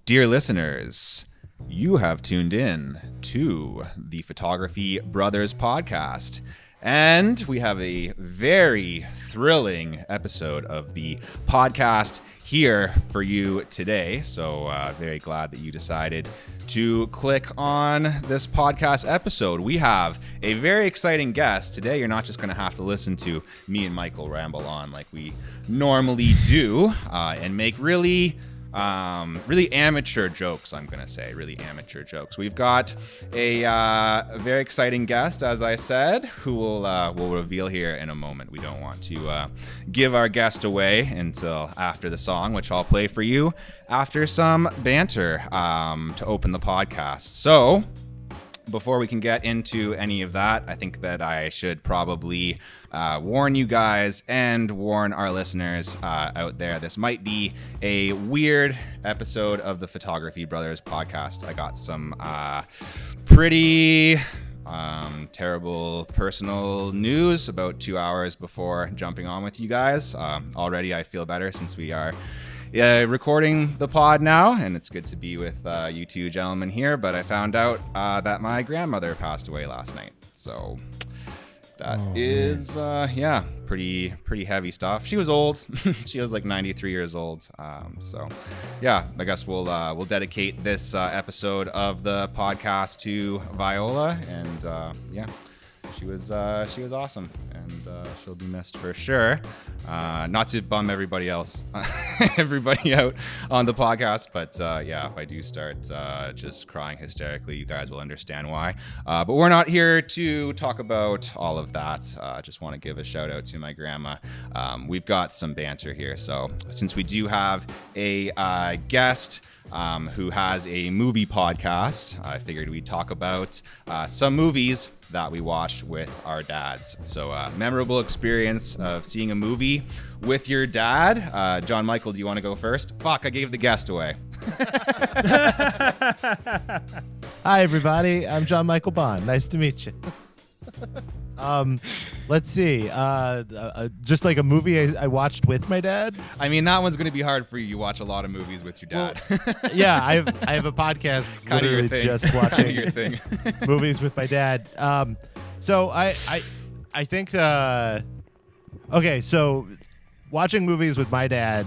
Dear listeners, you have tuned in to the Photography Brothers podcast, and we have a very thrilling episode of the podcast here for you today. So very glad that you decided to click on this podcast episode. We have a very exciting guest. Today, you're not just going to have to listen to me and Michael ramble on like we normally do and make really amateur jokes, I'm going to say. Really amateur jokes. We've got a very exciting guest, as I said, who we'll reveal here in a moment. We don't want to give our guest away until after the song, which I'll play for you after some banter to open the podcast. So, before we can get into any of that, I think that I should probably warn you guys and warn our listeners out there. This might be a weird episode of the Photography Brothers podcast. I got some pretty terrible personal news about 2 hours before jumping on with you guys. Already I feel better since we are recording the pod now, and it's good to be with you two gentlemen here, but I found out that my grandmother passed away last night, so that is pretty heavy stuff. She was old. She was like 93 years old, so yeah, I guess we'll dedicate this episode of the podcast to Viola, and she was awesome, and she'll be missed for sure. Not to bum everybody out on the podcast, but if I do start just crying hysterically, you guys will understand why. But we're not here to talk about all of that. Just want to give a shout out to my grandma. We've got some banter here, so since we do have a guest who has a movie podcast, I figured we'd talk about some movies that we watched with our dads. So memorable experience of seeing a movie with your dad. John Michael, do you want to go first? Fuck, I gave the guest away. Hi, everybody. I'm John Michael Bond. Nice to meet you. Let's see. Just like a movie I watched with my dad. I mean, that one's going to be hard for you. You watch a lot of movies with your dad. Well, yeah, I have a podcast that's literally just watching your thing. movies with my dad. So I think okay. So watching movies with my dad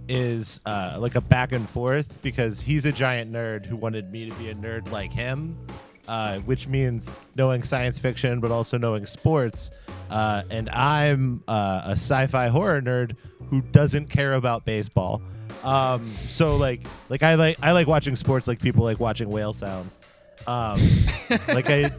is like a back and forth because he's a giant nerd who wanted me to be a nerd like him. Which means knowing science fiction, but also knowing sports. And I'm a sci-fi horror nerd who doesn't care about baseball. So like I like watching sports like people like watching whale sounds. Like I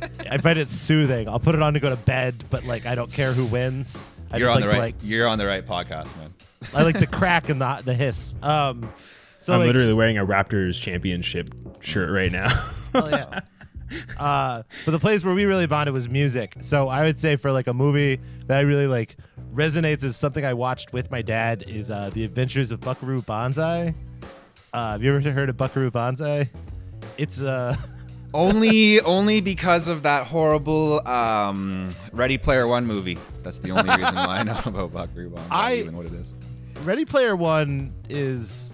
find it soothing. I'll put it on to go to bed, but like I don't care who wins. You're on the right podcast, man. I like the crack and the hiss. So I'm literally wearing a Raptors championship shirt right now. Hell yeah. But the place where we really bonded was music. So I would say for like a movie that I really like resonates as something I watched with my dad is The Adventures of Buckaroo Banzai. Have you ever heard of Buckaroo Banzai? It's only because of that horrible Ready Player One movie. That's the only reason why I know about Buckaroo Banzai, even what it is. Ready Player One is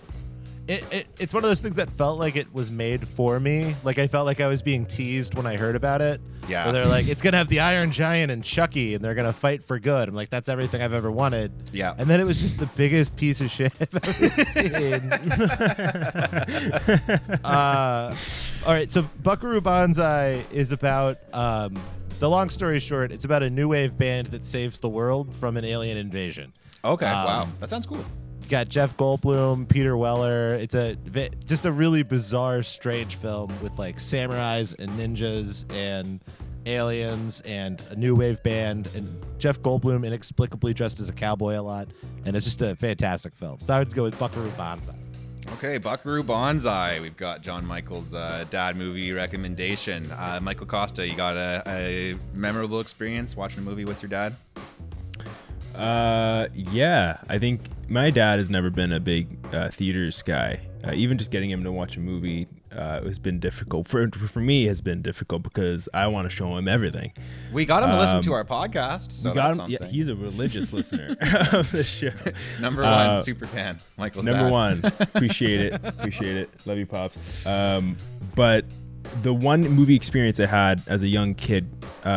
it's one of those things that felt like it was made for me. Like I felt like I was being teased when I heard about it. Yeah. Where they're like, it's gonna have the Iron Giant and Chucky, and they're gonna fight for good. I'm like, that's everything I've ever wanted. Yeah. And then it was just the biggest piece of shit I've ever seen. All right, so Buckaroo Banzai is about the long story short, it's about a new wave band that saves the world from an alien invasion. Okay. Wow. That sounds cool. Got Jeff Goldblum, Peter Weller. It's just a really bizarre, strange film with like samurais and ninjas and aliens and a new wave band and Jeff Goldblum inexplicably dressed as a cowboy a lot, and it's just a fantastic film. So I would go with Buckaroo Banzai. Okay, Buckaroo Banzai. We've got John Michael's dad movie recommendation. Michael Costa, you got a memorable experience watching a movie with your dad? Yeah, I think my dad has never been a big theaters guy. Even just getting him to watch a movie has been difficult. For me, has been difficult because I want to show him everything. We got him to listen to our podcast, so that's something. Yeah, he's a religious listener of the show. Number one super fan, Michael's Number dad. one. Appreciate it. Love you, Pops. But the one movie experience I had as a young kid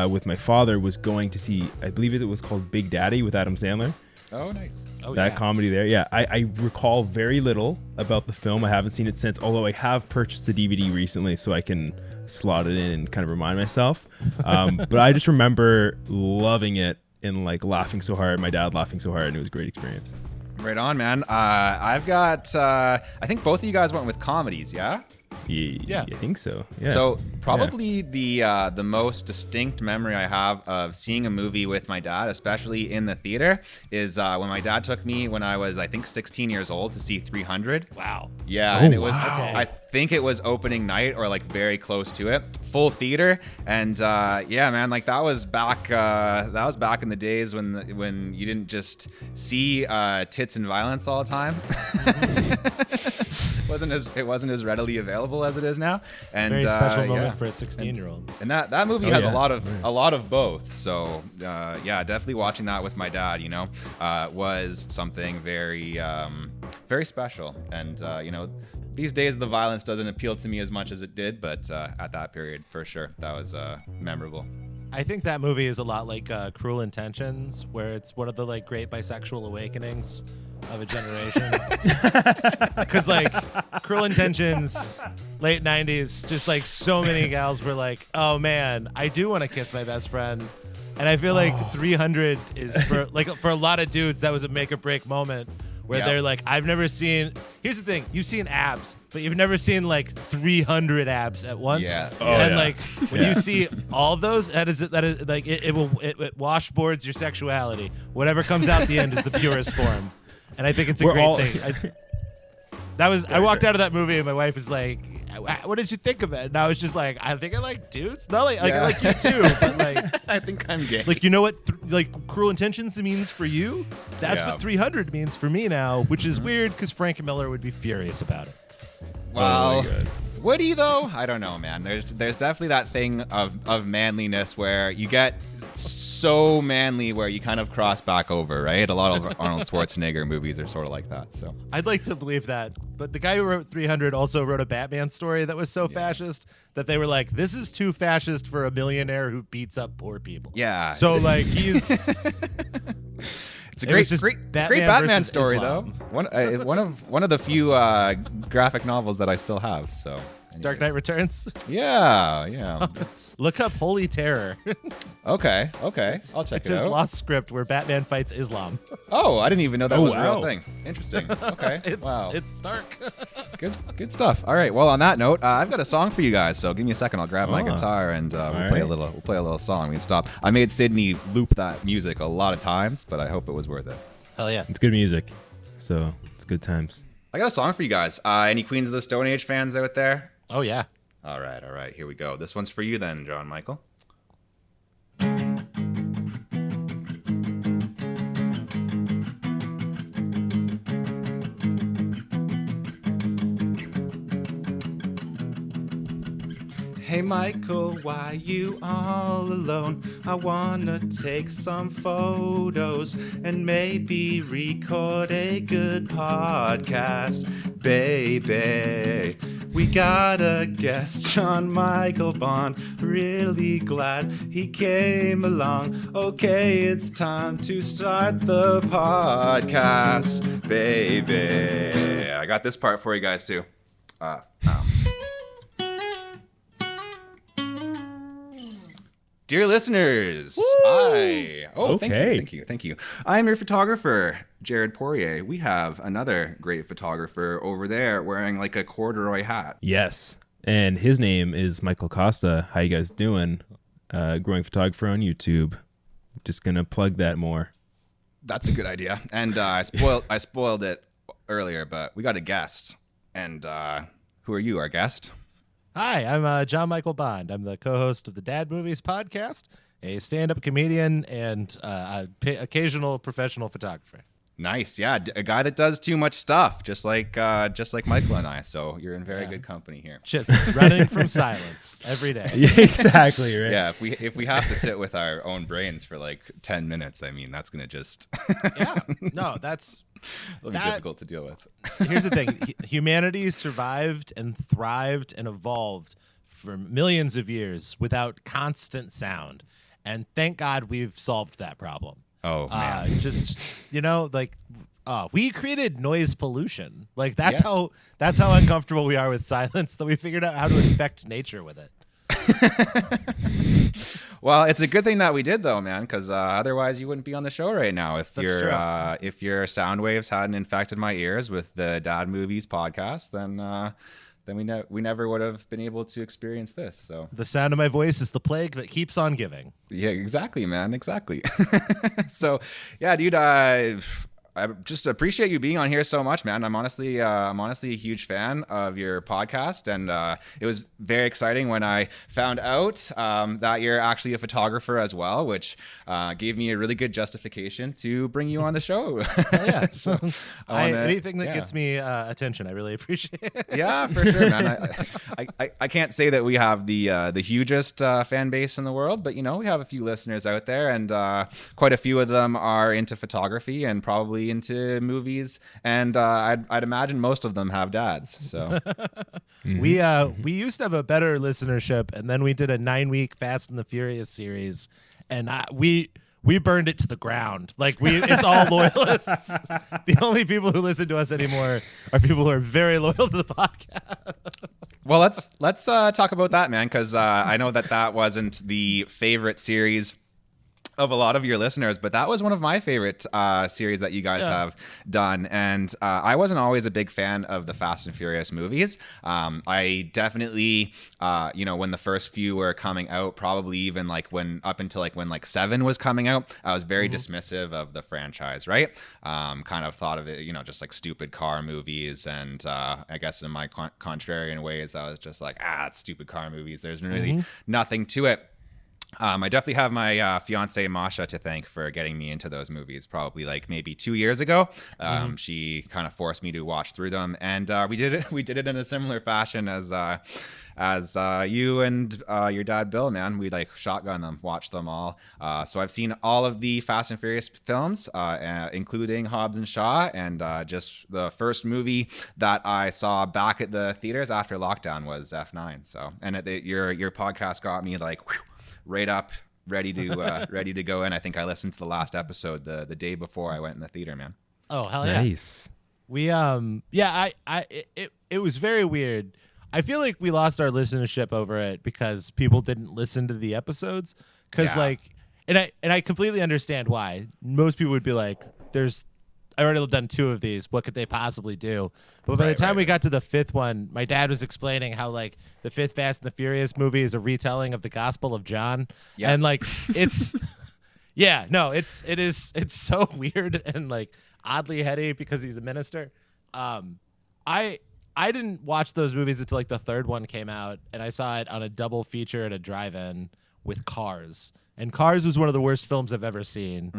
with my father was going to see, I believe it was called Big Daddy with Adam Sandler. Oh, nice. Oh, That yeah. comedy there. Yeah, I recall very little about the film. I haven't seen it since, although I have purchased the DVD recently so I can slot it in and kind of remind myself. But I just remember loving it and like laughing so hard, my dad laughing so hard, and it was a great experience. Right on, man. I've got, I think both of you guys went with comedies, yeah? Yeah, I think so. Yeah. So probably the most distinct memory I have of seeing a movie with my dad, especially in the theater, is when my dad took me when I was, I think, 16 years old to see 300. Wow. Yeah, Oh, and it was, wow. I think it was opening night or like very close to it, full theater, and yeah, man, like that was back in the days when you didn't just see tits and violence all the time. It wasn't as readily available as it is now, and Very special moment yeah. for a 16-year-old. And that movie Oh, has yeah. a lot of both. So yeah, definitely watching that with my dad, was something very very special. And these days the violence doesn't appeal to me as much as it did, but at that period, for sure, that was memorable. I think that movie is a lot like Cruel Intentions, where it's one of the like great bisexual awakenings of a generation. Because like Cruel Intentions, late 90s, just like so many gals were like, oh man, I do want to kiss my best friend. And I feel like 300 is for a lot of dudes, that was a make or break moment where Yeah. they're like, I've never seen, here's the thing, you've seen abs, but you've never seen like 300 abs at once. Yeah. Oh, And yeah. like when Yeah. you see all of those, that is like it washboards your sexuality. Whatever comes out the end is the purest form. And I think it's a We're great all- thing. I walked out of that movie and my wife was like, what did you think of it? And I was just like, I think I like dudes. Not like, I like you too, but like, I think I'm gay. like, you know what Cruel Intentions means for you? That's Yeah. what 300 means for me now, which is weird because Frank Miller would be furious about it. Well, Oh my God. would he though? I don't know, man. There's definitely that thing of manliness where you get so manly where you kind of cross back over, right? A lot of Arnold Schwarzenegger movies are sort of like that. So I'd like to believe that, but the guy who wrote 300 also wrote a Batman story that was so fascist that they were like, this is too fascist for a millionaire who beats up poor people. yeah, So like he's it's a it was great just great Batman Batman versus story Islam. though. One of the few graphic novels that I still have. So Dark anyways. Knight Returns. Yeah. It's- Look up Holy Terror. okay, I'll check It's it his out. lost script where Batman fights Islam. Oh, I didn't even know that Oh, was a real wow. thing. Interesting. Okay. Wow. It's stark. Good stuff. All right. Well, on that note, I've got a song for you guys. So give me a second. I'll grab my Oh. guitar and we'll All play a right. little song. We can stop. I made Sydney loop that music a lot of times, but I hope it was worth it. Hell yeah. It's good music, so it's good times. I got a song for you guys. Any Queens of the Stone Age fans out there? Oh yeah. All right. Here we go. This one's for you then, John Michael. Hey Michael, why you all alone? I wanna take some photos and maybe record a good podcast, baby. We got a guest, John Michael Bond. Really glad he came along. Okay, it's time to start the podcast, baby. I got this part for you guys too. Dear listeners, Okay. Thank you. I'm your photographer, Jared Poirier. We have another great photographer over there wearing like a corduroy hat. Yes, and his name is Michael Costa. How you guys doing? Growing photographer on YouTube. Just gonna plug that more. That's a good idea. And I spoiled it earlier, but we got a guest. And who are you, our guest? Hi, I'm John Michael Bond. I'm the co-host of the Dad Movies podcast, a stand-up comedian, and occasional professional photographer. Nice, yeah, a guy that does too much stuff, just like Michael and I. So you're in very good company here. Just running from silence every day. Yeah, exactly, right? Yeah, if we have to sit with our own brains for like 10 minutes, I mean, that's gonna just Yeah, no, that's it'll be difficult to deal with. Here's the thing: humanity survived and thrived and evolved for millions of years without constant sound, and thank God we've solved that problem. Oh man, Just we created noise pollution. Like that's how uncomfortable we are with silence that we figured out how to infect nature with it. Well, it's a good thing that we did though, man, because otherwise you wouldn't be on the show right now if your sound waves hadn't infected my ears with the Dad Movies podcast. Then we never would have been able to experience this. So the sound of my voice is the plague that keeps on giving. Yeah, exactly, man, exactly. So yeah, dude, I just appreciate you being on here so much, man. I'm honestly a huge fan of your podcast, and it was very exciting when I found out that you're actually a photographer as well, which gave me a really good justification to bring you on the show. Yeah, so anything that gets me attention, I really appreciate it. Yeah, for sure, man. I can't say that we have the hugest fan base in the world, but we have a few listeners out there, and quite a few of them are into photography and probably into movies, and I'd imagine most of them have dads. So we used to have a better listenership, and then we did a 9-week Fast and the Furious series, and we burned it to the ground. Like it's all loyalists. The only people who listen to us anymore are people who are very loyal to the podcast. Well, let's talk about that, man, because I know that wasn't the favorite series of a lot of your listeners, but that was one of my favorite series that you guys have done. And I wasn't always a big fan of the Fast and Furious movies. I definitely, when the first few were coming out, probably even when 7 was coming out, I was very dismissive of the franchise, right? Kind of thought of it, just like stupid car movies. And I guess in my contrarian ways, I was just like, it's stupid car movies. There's really nothing to it. I definitely have my fiance Masha to thank for getting me into those movies. Probably maybe 2 years ago, she kind of forced me to watch through them, and we did it. We did it in a similar fashion as you and your dad Bill. Man, we shotgun them, watch them all. So I've seen all of the Fast and Furious films, including Hobbs and Shaw, and just the first movie that I saw back at the theaters after lockdown was F9. So, and your podcast got me right up, ready to go in. I think I listened to the last episode the day before I went in the theater, man. Oh, hell yeah. Nice. We it was very weird. I feel like we lost our listenership over it because people didn't listen to the episodes. Because and I completely understand why. Most people would be like, I already done 2 of these. What could they possibly do? But by the time we got to the 5th one, my dad was explaining how the 5th Fast and the Furious movie is a retelling of the Gospel of John. Yeah. And it's it's so weird and oddly heady because he's a minister. I didn't watch those movies until the 3rd one came out, and I saw it on a double feature at a drive-in with Cars. And Cars was one of the worst films I've ever seen.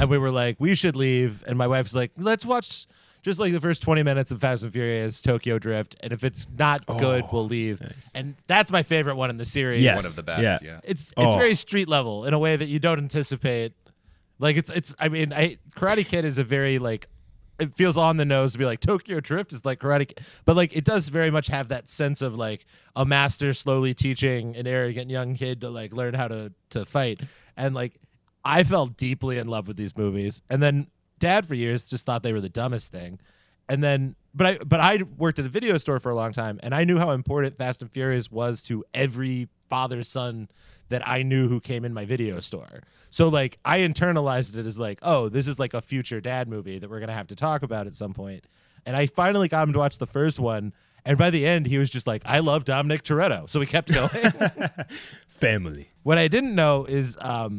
And we were like, we should leave. And my wife's like, let's watch just the first 20 minutes of Fast and Furious, Tokyo Drift. And if it's not good, we'll leave. Nice. And that's my favorite one in the series. Yes. One of the best, yeah. It's very street level in a way that you don't anticipate. Karate Kid is a very it feels on the nose to be Tokyo Drift is Karate Kid. But it does very much have that sense of a master slowly teaching an arrogant young kid to learn how to fight. And I fell deeply in love with these movies. And then Dad for years just thought they were the dumbest thing. And then but I worked at a video store for a long time, and I knew how important Fast and Furious was to every father son that I knew who came in my video store. So I internalized it as this is a future dad movie that we're gonna have to talk about at some point. And I finally got him to watch the first one, and by the end he was just I love Dominic Toretto. So we kept going. Family. What I didn't know is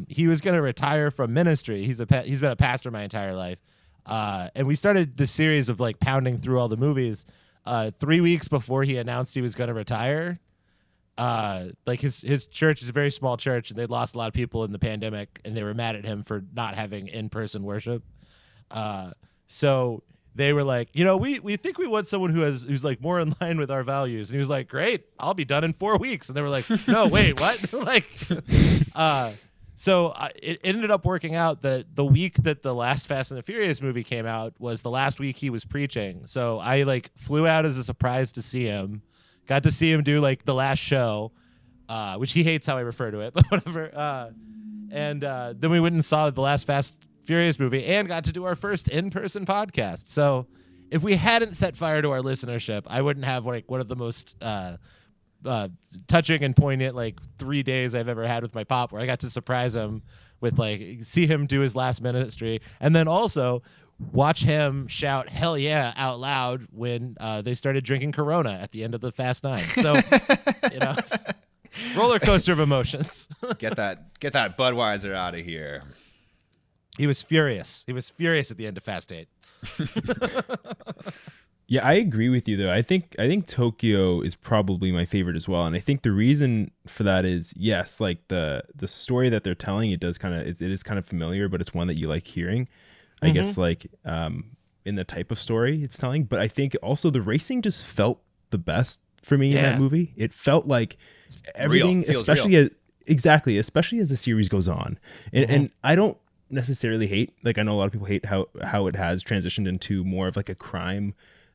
he was gonna retire from ministry. He's been a pastor my entire life. And we started this series of pounding through all the movies 3 weeks before he announced he was gonna retire. His church is a very small church, and they lost a lot of people in the pandemic, and they were mad at him for not having in-person worship. So they were like, we think we want someone who's like more in line with our values. And he was like, great, I'll be done in 4 weeks. And they were like, no, wait, what? So it ended up working out that the week that the last Fast and the Furious movie came out was the last week he was preaching. So I like flew out as a surprise to see him, got to see him do like the last show, which he hates how I refer to it, but whatever. And then we went and saw the last Fast Furious movie and got to do our first in-person podcast. So if we hadn't set fire to our listenership, I wouldn't have like one of the most touching and poignant like 3 days I've ever had with my pop, where I got to surprise him with like see him do his last ministry, and then also watch him shout "Hell yeah" out loud when they started drinking Corona at the end of the Fast 9. So roller coaster of emotions. Get that Budweiser out of here. He was furious. He was furious at the end of Fast 8. Yeah, I agree with you though. I think Tokyo is probably my favorite as well, and I think the reason for that is yes, like the story that they're telling, it is kind of familiar, but it's one that you like hearing. I guess like in the type of story it's telling, but I think also the racing just felt the best for me in that movie. It felt like everything, especially as the series goes on, and I don't necessarily hate, like I know a lot of people hate how it has transitioned into more of like a crime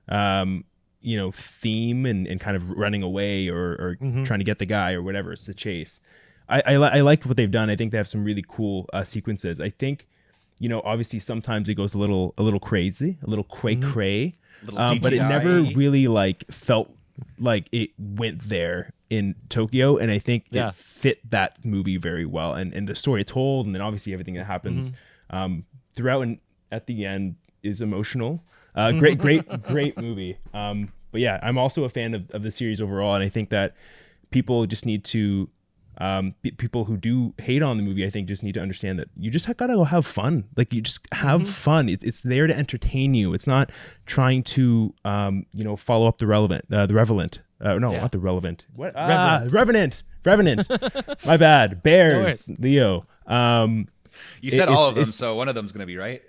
theme and kind of running away or trying to get the guy or whatever. It's the chase. I like what they've done. I think they have some really cool sequences. I think, obviously sometimes it goes a little crazy, a little cray, but it never really like felt like it went there in Tokyo, and I think it fit that movie very well, and the story it told, and then obviously everything that happens throughout and at the end is emotional. Great movie. But yeah, I'm also a fan of the series overall, and I think that people just need to people who do hate on the movie, I think just need to understand that you just gotta go have fun. Like you just have fun. It's there to entertain you. It's not trying to follow up the Revenant. Not the Relevant. What? Revenant. My bad. Bears. Leo. You said all of them, so one of them's going to be right.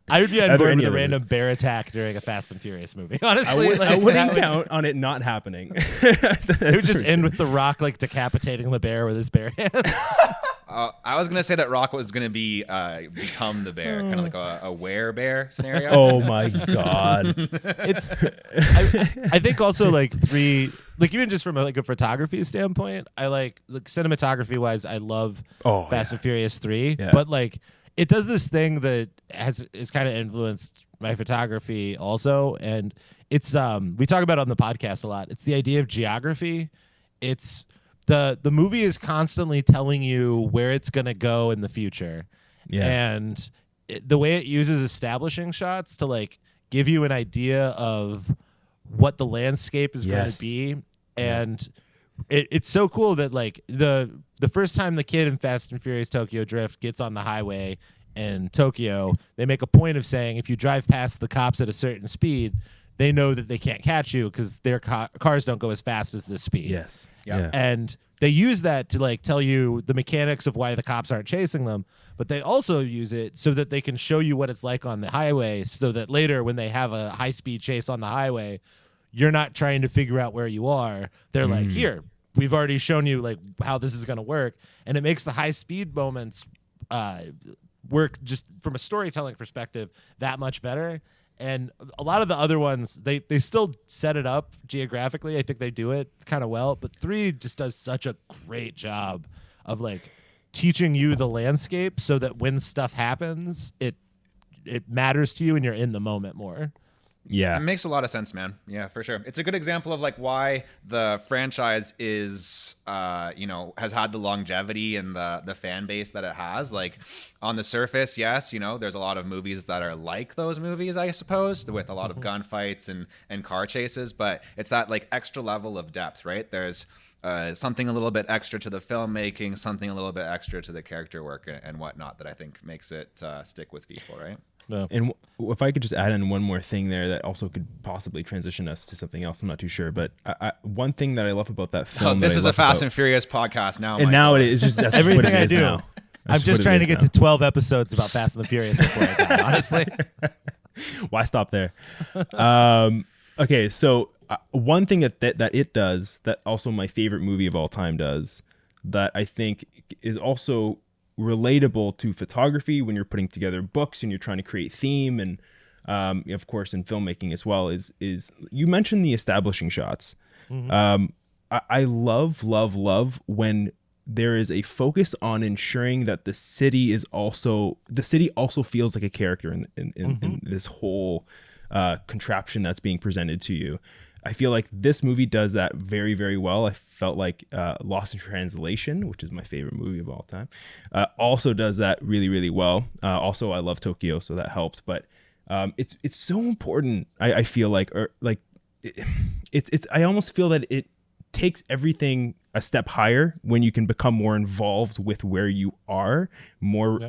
I would be on board with a random bear attack during a Fast and Furious movie. Honestly, I wouldn't count on it not happening. It would just end with The Rock like decapitating the bear with his bare hands. I was going to say that Rock was going to be become the bear, kind of like a were-bear scenario. Oh my god! I think also like even just from a photography standpoint, I like cinematography wise, I love Fast and Furious 3, but like it does this thing that is kind of influenced my photography also, and it's we talk about it on the podcast a lot. It's the idea of geography. It's the movie is constantly telling you where it's going to go in the future. Yeah. And the way it uses establishing shots to like give you an idea of what the landscape is going to be. And it's so cool that like the first time the kid in Fast and Furious Tokyo Drift gets on the highway in Tokyo, they make a point of saying if you drive past the cops at a certain speed, they know that they can't catch you because their cars don't go as fast as this speed. Yes. Yeah. And they use that to like tell you the mechanics of why the cops aren't chasing them, but they also use it so that they can show you what it's like on the highway, so that later when they have a high-speed chase on the highway, you're not trying to figure out where you are. They're like, here, we've already shown you like how this is going to work. And it makes the high-speed moments work just from a storytelling perspective that much better. And a lot of the other ones, they still set it up geographically. I think they do it kind of well. But 3 just does such a great job of like teaching you the landscape so that when stuff happens, it matters to you and you're in the moment more. Yeah. It makes a lot of sense, man. Yeah, for sure. It's a good example of like why the franchise is, has had the longevity and the fan base that it has. Like on the surface, yes, there's a lot of movies that are like those movies, I suppose, with a lot of gunfights and car chases, but it's that like extra level of depth, right? There's something a little bit extra to the filmmaking, something a little bit extra to the character work and whatnot that I think makes it stick with people, right? No. And if I could just add in one more thing there that also could possibly transition us to something else, I'm not too sure. But one thing that I love about that film. This is a Fast and Furious podcast now. And now it is just that's everything what it I is do. Now. I'm just trying to get to 12 episodes about Fast and the Furious before I die, honestly. Why stop there? Okay, so one thing that it does, that also my favorite movie of all time does, that I think is also relatable to photography when you're putting together books and you're trying to create theme, and of course in filmmaking as well, is you mentioned the establishing shots. I love when there is a focus on ensuring that the city also feels like a character in this whole contraption that's being presented to you. I feel like this movie does that very, very well. I felt like Lost in Translation, which is my favorite movie of all time, also does that really, really well. Also, I love Tokyo, so that helped. But it's so important. I feel like, I almost feel that it takes everything a step higher when you can become more involved with where you are, more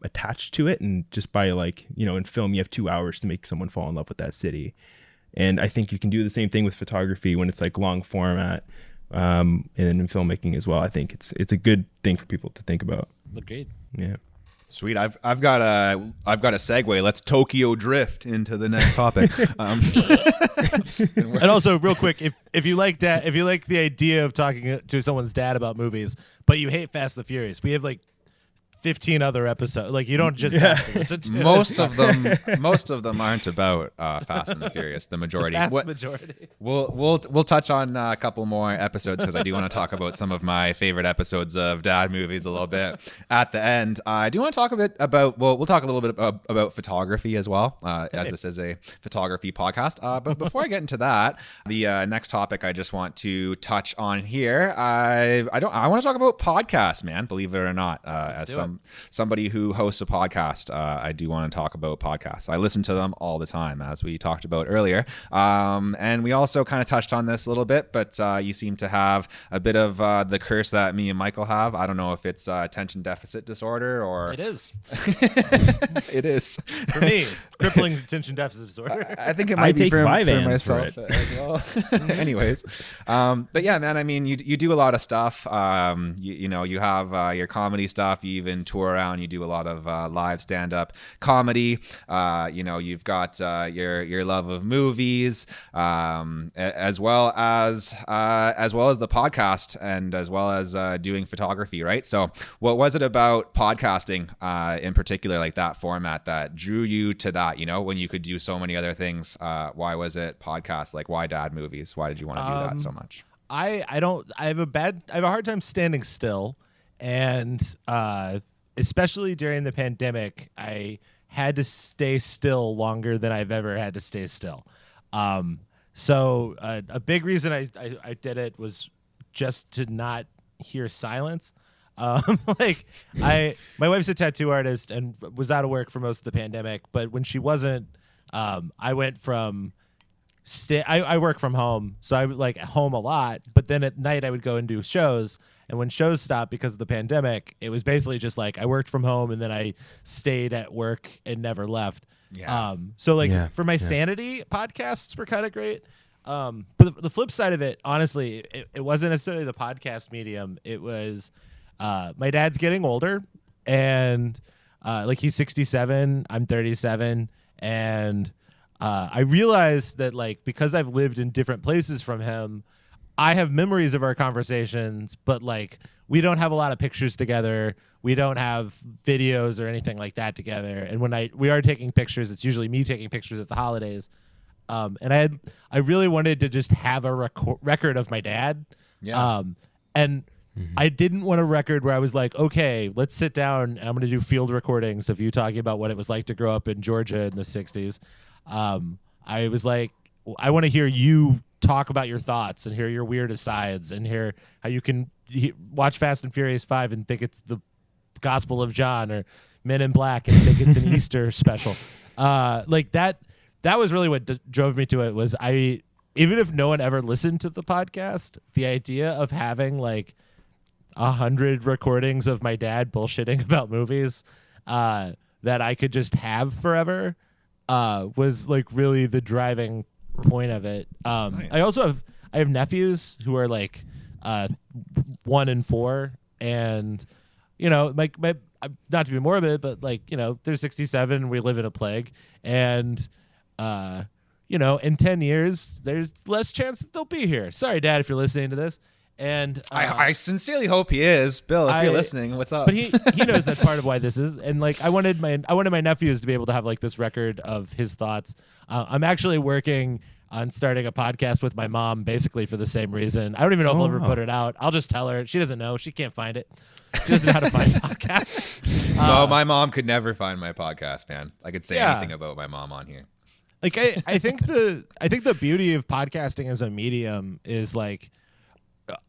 attached to it, and just by in film you have 2 hours to make someone fall in love with that city. And I think you can do the same thing with photography when it's like long format, and in filmmaking as well. I think it's a good thing for people to think about. Agreed. Yeah. Sweet. I've got a segue. Let's Tokyo drift into the next topic. And also, real quick, if you like the idea of talking to someone's dad about movies, but you hate Fast and the Furious, we have 15 other episodes. You don't just have to listen to most of them aren't about Fast and the Furious. The majority. Majority. We'll touch on a couple more episodes because I do want to talk about some of my favorite episodes of dad movies a little bit at the end. I do want to talk a bit about. Well, we'll talk a little bit about photography as well, as this is a photography podcast. But before I get into that, the next topic I just want to touch on here. I want to talk about podcasts, man. Believe it or not, somebody who hosts a podcast, I do want to talk about podcasts. I listen to them all the time, as we talked about earlier. And we also kind of touched on this a little bit, but you seem to have a bit of the curse that me and Michael have. I don't know if it's attention deficit disorder or... It is. It is. For me, crippling attention deficit disorder. I think it might be for myself for as well. Anyways. But yeah, man, I mean, you do a lot of stuff. You have your comedy stuff. You even tour around. You do a lot of live stand-up comedy. You've got your love of movies, as well as the podcast, and as well as doing photography, right? So what was it about podcasting in particular, like that format, that drew you to that, when you could do so many other things? Why was it podcast? Why dad movies? Why did you want to do that so much? I have a hard time standing still, and especially during the pandemic, I had to stay still longer than I've ever had to stay still. So a big reason I did it was just to not hear silence. My wife's a tattoo artist and was out of work for most of the pandemic, but when she wasn't, I went from I work from home, so I would home a lot, but then at night I would go and do shows. And when shows stopped because of the pandemic, it was basically just I worked from home and then I stayed at work and never left. Yeah. For my sanity, podcasts were kind of great. But the flip side of it, honestly, it wasn't necessarily the podcast medium. It was my dad's getting older, and he's 67, I'm 37, and I realized that because I've lived in different places from him, I have memories of our conversations, but we don't have a lot of pictures together. We don't have videos or anything like that together. And when we are taking pictures, it's usually me taking pictures at the holidays. And I really wanted to just have a record of my dad. Yeah. And I didn't want a record where I was okay, let's sit down and I'm going to do field recordings of you talking about what it was like to grow up in Georgia in the 60s. I was I want to hear you talk about your thoughts and hear your weird asides and hear how you can watch Fast and Furious 5 and think it's the Gospel of John, or Men in Black and think it's an Easter special. That was really what drove me to it. Was even if no one ever listened to the podcast, the idea of having 100 recordings of my dad bullshitting about movies that I could just have forever was really the driving point of it. Nice. I have nephews who are 1 and 4, and not to be morbid, but like, they're 67. We live in a plague, and in 10 years, there's less chance that they'll be here. Sorry, Dad, if you're listening to this. And I sincerely hope he is. Bill, if you're listening, what's up? But he knows that's part of why this is. And like, I wanted my nephews to be able to have like this record of his thoughts. I'm actually working on starting a podcast with my mom, basically for the same reason. I don't even know if I'll ever put it out. I'll just tell her. She doesn't know. She can't find it. She doesn't know how to find podcasts. No, my mom could never find my podcast, man. I could say anything about my mom on here. Like, I think the beauty of podcasting as a medium is like,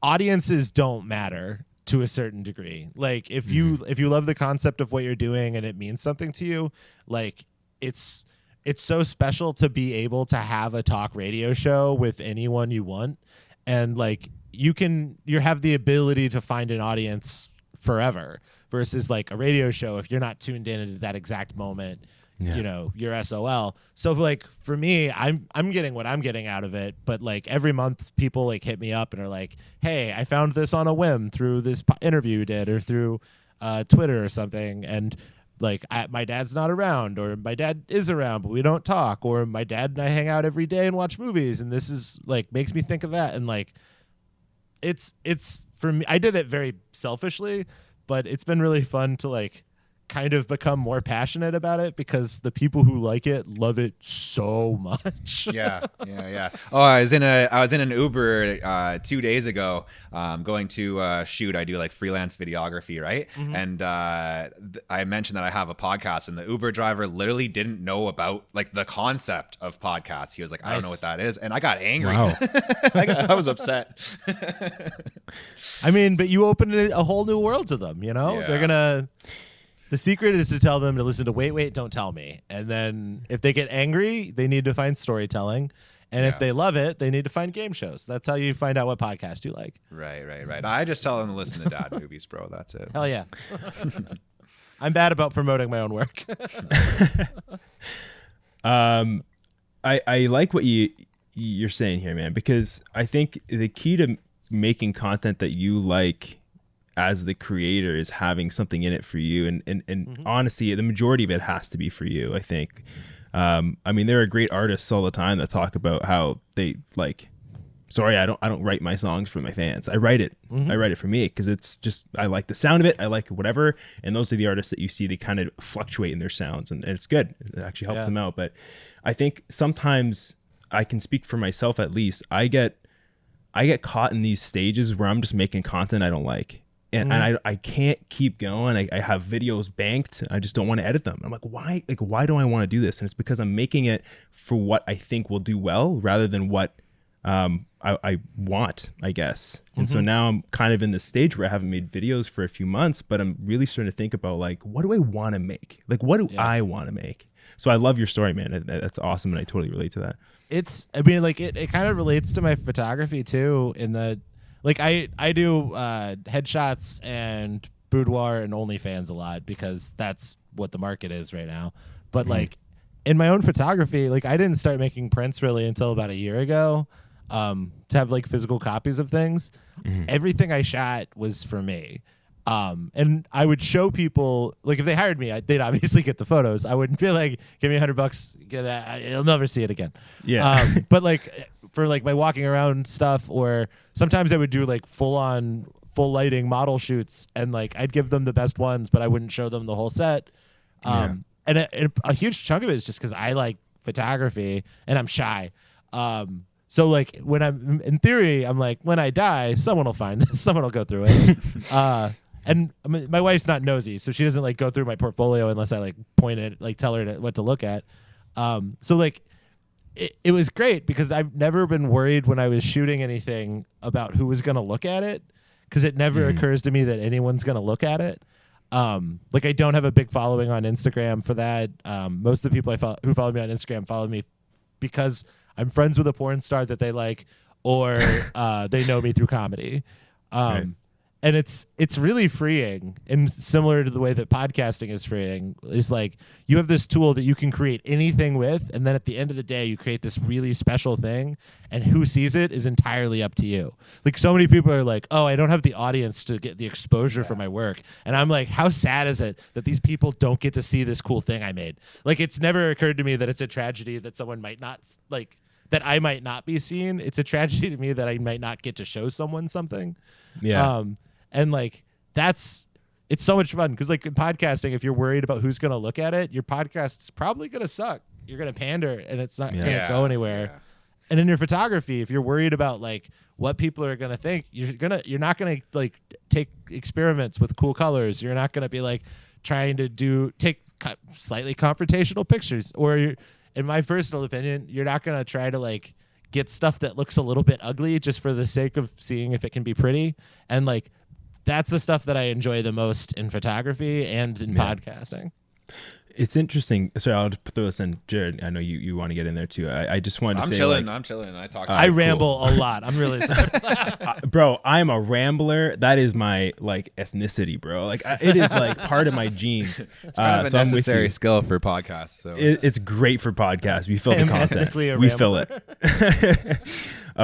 audiences don't matter to a certain degree. Like if you love the concept of what you're doing and it means something to you, like it's so special to be able to have a talk radio show with anyone you want, and like you have the ability to find an audience forever versus like a radio show. If you're not tuned in at that exact moment, you're SOL. So like for me, I'm getting what I'm getting out of it, but like every month people like hit me up and are like, hey, I found this on a whim through this interview you did or through Twitter or something, and like my dad's not around, or my dad is around but we don't talk, or my dad and I hang out every day and watch movies, and this is like makes me think of that. And like it's for me, I did it very selfishly, but it's been really fun to like kind of become more passionate about it because the people who like it love it so much. Yeah. Oh, I was in an Uber 2 days ago, going to shoot. I do like freelance videography, right? Mm-hmm. And I mentioned that I have a podcast, and the Uber driver literally didn't know about like the concept of podcasts. He was like, I don't know what that is, and I got angry. Wow. I was upset. I mean, but you open a whole new world to them. Yeah. They're gonna. The secret is to tell them to listen to Wait, Don't Tell Me. And then if they get angry, they need to find storytelling. And if they love it, they need to find game shows. That's how you find out what podcast you like. Right. I just tell them to listen to dad movies, bro. That's it. Hell yeah. I'm bad about promoting my own work. I like what you're saying here, man, because I think the key to making content that you like as the creator is having something in it for you, and mm-hmm. honestly the majority of it has to be for you, I think. I mean, there are great artists all the time that talk about how they like, sorry, I don't write my songs for my fans. I write it. Mm-hmm. I write it for me because it's just, I like the sound of it. I like whatever. And those are the artists that you see, they kind of fluctuate in their sounds, and it's good. It actually helps them out. But I think sometimes, I can speak for myself at least, I get caught in these stages where I'm just making content I don't like. And, mm-hmm. and I can't keep going. I have videos banked. I just don't want to edit them. I'm like, why? Like, why do I want to do this? And it's because I'm making it for what I think will do well, rather than what I want, I guess. And mm-hmm. so now I'm kind of in this stage where I haven't made videos for a few months, but I'm really starting to think about like, what do I want to make? Like, what do I want to make? So I love your story, man. That's awesome, and I totally relate to that. It kind of relates to my photography too, in that. Like I do headshots and boudoir and OnlyFans a lot because that's what the market is right now. But like in my own photography, like I didn't start making prints really until about a year ago, to have like physical copies of things. Mm-hmm. Everything I shot was for me. And I would show people, like if they hired me, they'd obviously get the photos. I wouldn't be like, give me $100, you'll never see it again. Yeah. But like for like my walking around stuff, or sometimes I would do like full lighting model shoots, and like I'd give them the best ones, but I wouldn't show them the whole set. And a huge chunk of it is just because I like photography and I'm shy. So like when I'm in theory, I'm like, when I die, someone will find this, someone will go through it. And my wife's not nosy, so she doesn't like go through my portfolio unless I like point it, like tell her what to look at. So like it was great because I've never been worried when I was shooting anything about who was going to look at it, because it never occurs to me that anyone's going to look at it. Like I don't have a big following on Instagram for that. Most of the people who follow me on Instagram follow me because I'm friends with a porn star that they like, or they know me through comedy. Right. and it's really freeing, and similar to the way that podcasting is freeing. Is like you have this tool that you can create anything with, and then at the end of the day you create this really special thing, and who sees it is entirely up to you. Like so many people are like, oh, I don't have the audience to get the exposure for my work, and I'm like, how sad is it that these people don't get to see this cool thing I made? Like it's never occurred to me that it's a tragedy that someone might not like, that I might not be seen. It's a tragedy to me that I might not get to show someone something. Yeah. And like it's so much fun because like in podcasting, if you're worried about who's going to look at it, your podcast's probably going to suck. You're going to pander and it's not going to go anywhere. Yeah. And in your photography, if you're worried about like what people are going to think, you're not going to like take experiments with cool colors. You're not going to be like trying to take slightly confrontational pictures, or in my personal opinion, you're not going to try to like get stuff that looks a little bit ugly just for the sake of seeing if it can be pretty. And like, that's the stuff that I enjoy the most in photography and in podcasting. It's interesting. Sorry, I'll just throw this in. Jared, I know you want to get in there too. I just wanted to say, I'm chilling. I talk. I ramble a lot. I'm really sorry. Bro, I'm a rambler. That is my like ethnicity, bro. Like it is like part of my genes. It's kind of a necessary skill for podcasts. So it's great for podcasts. We fill the content. We fill it.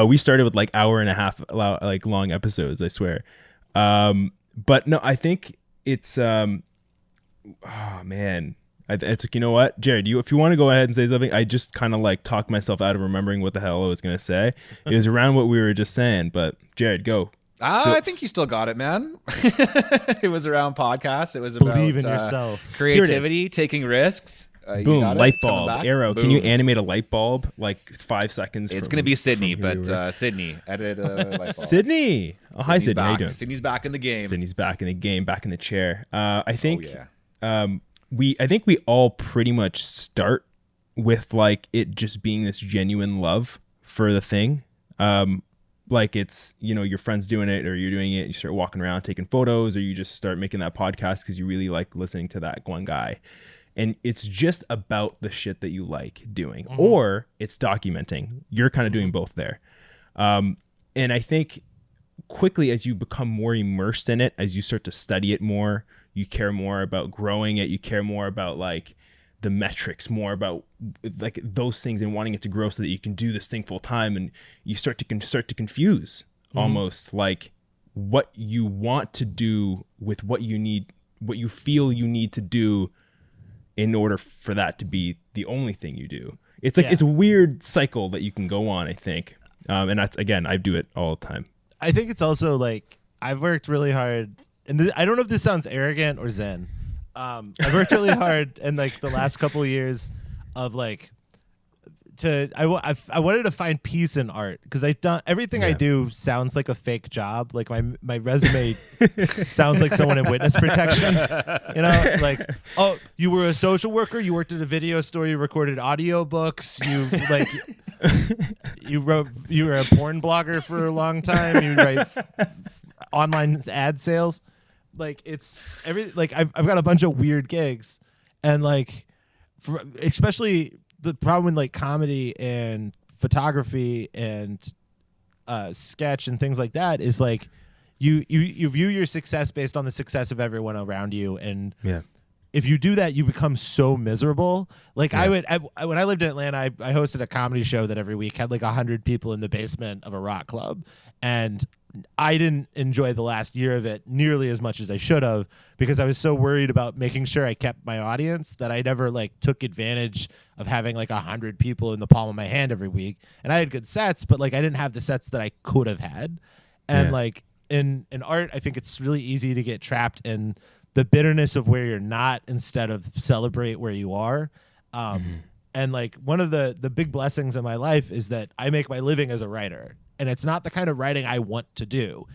We started with like hour and a half like long episodes, I swear. But no, I think it's oh man. It's like, you know what, Jared, if you want to go ahead and say something, I just kind of like talked myself out of remembering what the hell I was going to say. It was around what we were just saying, but Jared, go. I think you still got it, man. It was around podcasts. It was about believe in yourself, creativity, taking risks. Boom, light bulb, arrow. Boom. Can you animate a light bulb like 5 seconds? It's going to be Sydney, but Sydney, edit a light bulb. Sydney. Oh, hi, Sydney. How you doing? Sydney's back in the game. Sydney's back in the game, back in the chair. I think I think we all pretty much start with like it just being this genuine love for the thing. Like it's, your friend's doing it or you're doing it. You start walking around taking photos, or you just start making that podcast because you really like listening to that one guy. And it's just about the shit that you like doing, or it's documenting. You're kind of doing both there. And I think quickly as you become more immersed in it, as you start to study it more, you care more about growing it. You care more about like the metrics, more about like those things, and wanting it to grow so that you can do this thing full time. And you start to confuse almost like what you want to do with what you need, what you feel you need to do in order for that to be the only thing you do. It's like it's a weird cycle that you can go on, I think. And that's, again, I do it all the time. I think it's also like I've worked really hard, and I don't know if this sounds arrogant or zen. I've worked really hard in like the last couple of years of like I wanted to find peace in art, because I've done everything I do sounds like a fake job. Like my resume sounds like someone in witness protection. Like, oh, you were a social worker, you worked at a video store, you recorded audiobooks, you were a porn blogger for a long time, you write online ad sales. Like it's I've got a bunch of weird gigs, and like especially the problem with like comedy and photography and sketch and things like that is like you view your success based on the success of everyone around you, and if you do that, you become so miserable. Like when I lived in Atlanta, I hosted a comedy show that every week had like 100 people in the basement of a rock club, and I didn't enjoy the last year of it nearly as much as I should have, because I was so worried about making sure I kept my audience that I never like took advantage of having like 100 people in the palm of my hand every week. And I had good sets, but like I didn't have the sets that I could have had. And like in art, I think it's really easy to get trapped in the bitterness of where you're not instead of celebrate where you are. And like one of the big blessings in my life is that I make my living as a writer. And it's not the kind of writing I want to do.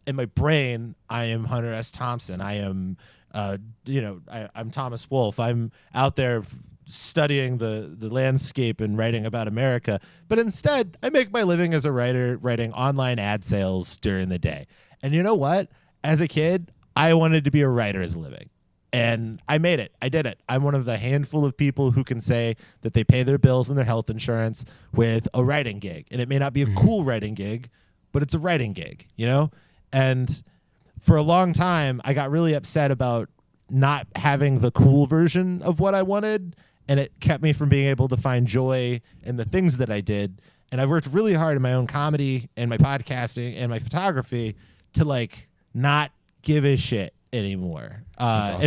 In my brain, I am Hunter S. Thompson. I am, I'm Thomas Wolfe. I'm out there studying the landscape and writing about America. But instead, I make my living as a writer, writing online ad sales during the day. And you know what? As a kid, I wanted to be a writer as a living. And I made it. I did it. I'm one of the handful of people who can say that they pay their bills and their health insurance with a writing gig. And it may not be a cool writing gig, but it's a writing gig, And for a long time, I got really upset about not having the cool version of what I wanted, and it kept me from being able to find joy in the things that I did. And I worked really hard in my own comedy and my podcasting and my photography to like not give a shit anymore. Awesome.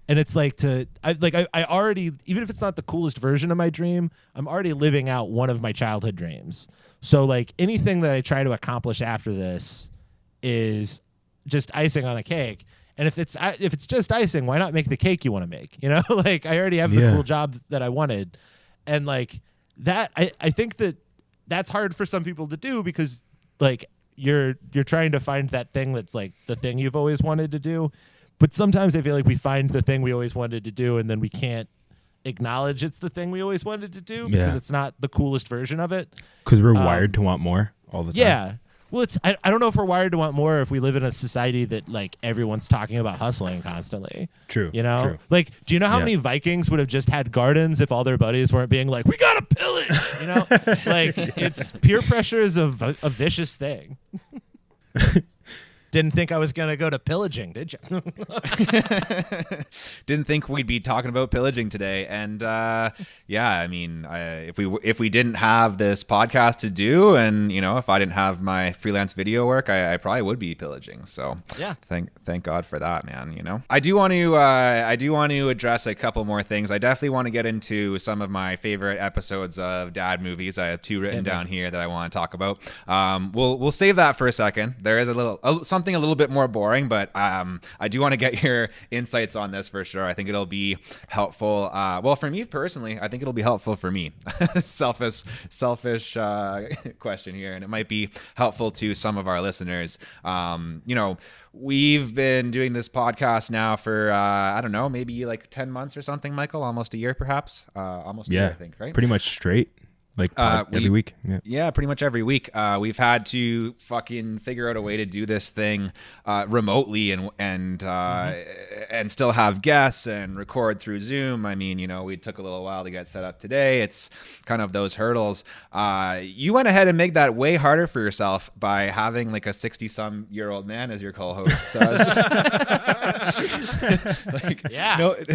And it's like I already, even if it's not the coolest version of my dream, I'm already living out one of my childhood dreams. So like anything that I try to accomplish after this is just icing on the cake. And if it's just icing, why not make the cake you want to make? You know, like I already have the cool job that I wanted. And like that, I think that's hard for some people to do because like you're trying to find that thing that's like the thing you've always wanted to do. But sometimes I feel like we find the thing we always wanted to do and then we can't acknowledge it's the thing we always wanted to do because it's not the coolest version of it. Because we're wired to want more all the time. Yeah. Well, I don't know if we're wired to want more if we live in a society that like everyone's talking about hustling constantly. True. You know, True. like, do you know how many Vikings would have just had gardens if all their buddies weren't being like, we gotta pillage? You know, like it's peer pressure is a vicious thing. Didn't think I was gonna go to pillaging, did you? Didn't think we'd be talking about pillaging today, and I mean, if we didn't have this podcast to do, and if I didn't have my freelance video work, I probably would be pillaging. So yeah, thank God for that, man. I do want to address a couple more things. I definitely want to get into some of my favorite episodes of dad movies. I have 2 written down here that I want to talk about. We'll save that for a second. There is something a little bit more boring, but I do want to get your insights on this for sure. I think it'll be helpful. Well, for me personally, I think it'll be helpful for me. Selfish question here, and it might be helpful to some of our listeners. We've been doing this podcast now for I don't know, maybe like 10 months or something, Michael, almost a year perhaps. Almost a year, I think, right? Pretty much straight. Like every week. Yeah, pretty much every week. We've had to fucking figure out a way to do this thing remotely and still have guests and record through Zoom. I mean, we took a little while to get set up today. It's kind of those hurdles. You went ahead and made that way harder for yourself by having like a 60-some-year-old man as your co-host. So I was just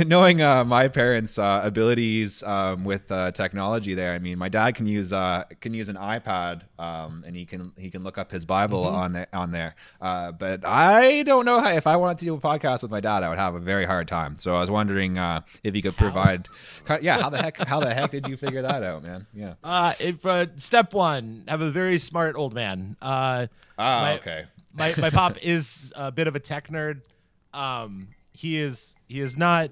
knowing my parents' abilities with technology there. I mean, my dad can use an iPad and he can look up his Bible on there. But I don't know if I wanted to do a podcast with my dad, I would have a very hard time. So I was wondering if he could provide. How the heck did you figure that out, man? Yeah. Step 1, have a very smart old man. Okay. My pop is a bit of a tech nerd. He is not.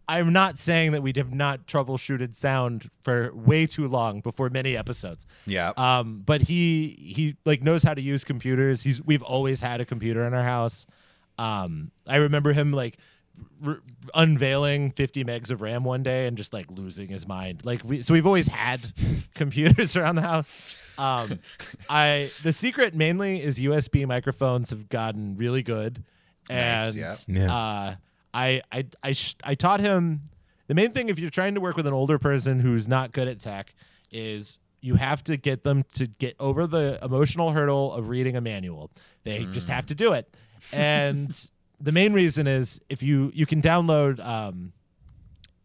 I'm not saying that we have not troubleshooted sound for way too long before many episodes. Yeah. But he like knows how to use computers. We've always had a computer in our house. I remember him like unveiling 50 megs of RAM one day and just like losing his mind. So we've always had computers around the house. The secret mainly is USB microphones have gotten really good. And nice, yeah. I taught him the main thing if you're trying to work with an older person who's not good at tech is you have to get them to get over the emotional hurdle of reading a manual. They just have to do it. And the main reason is if you can download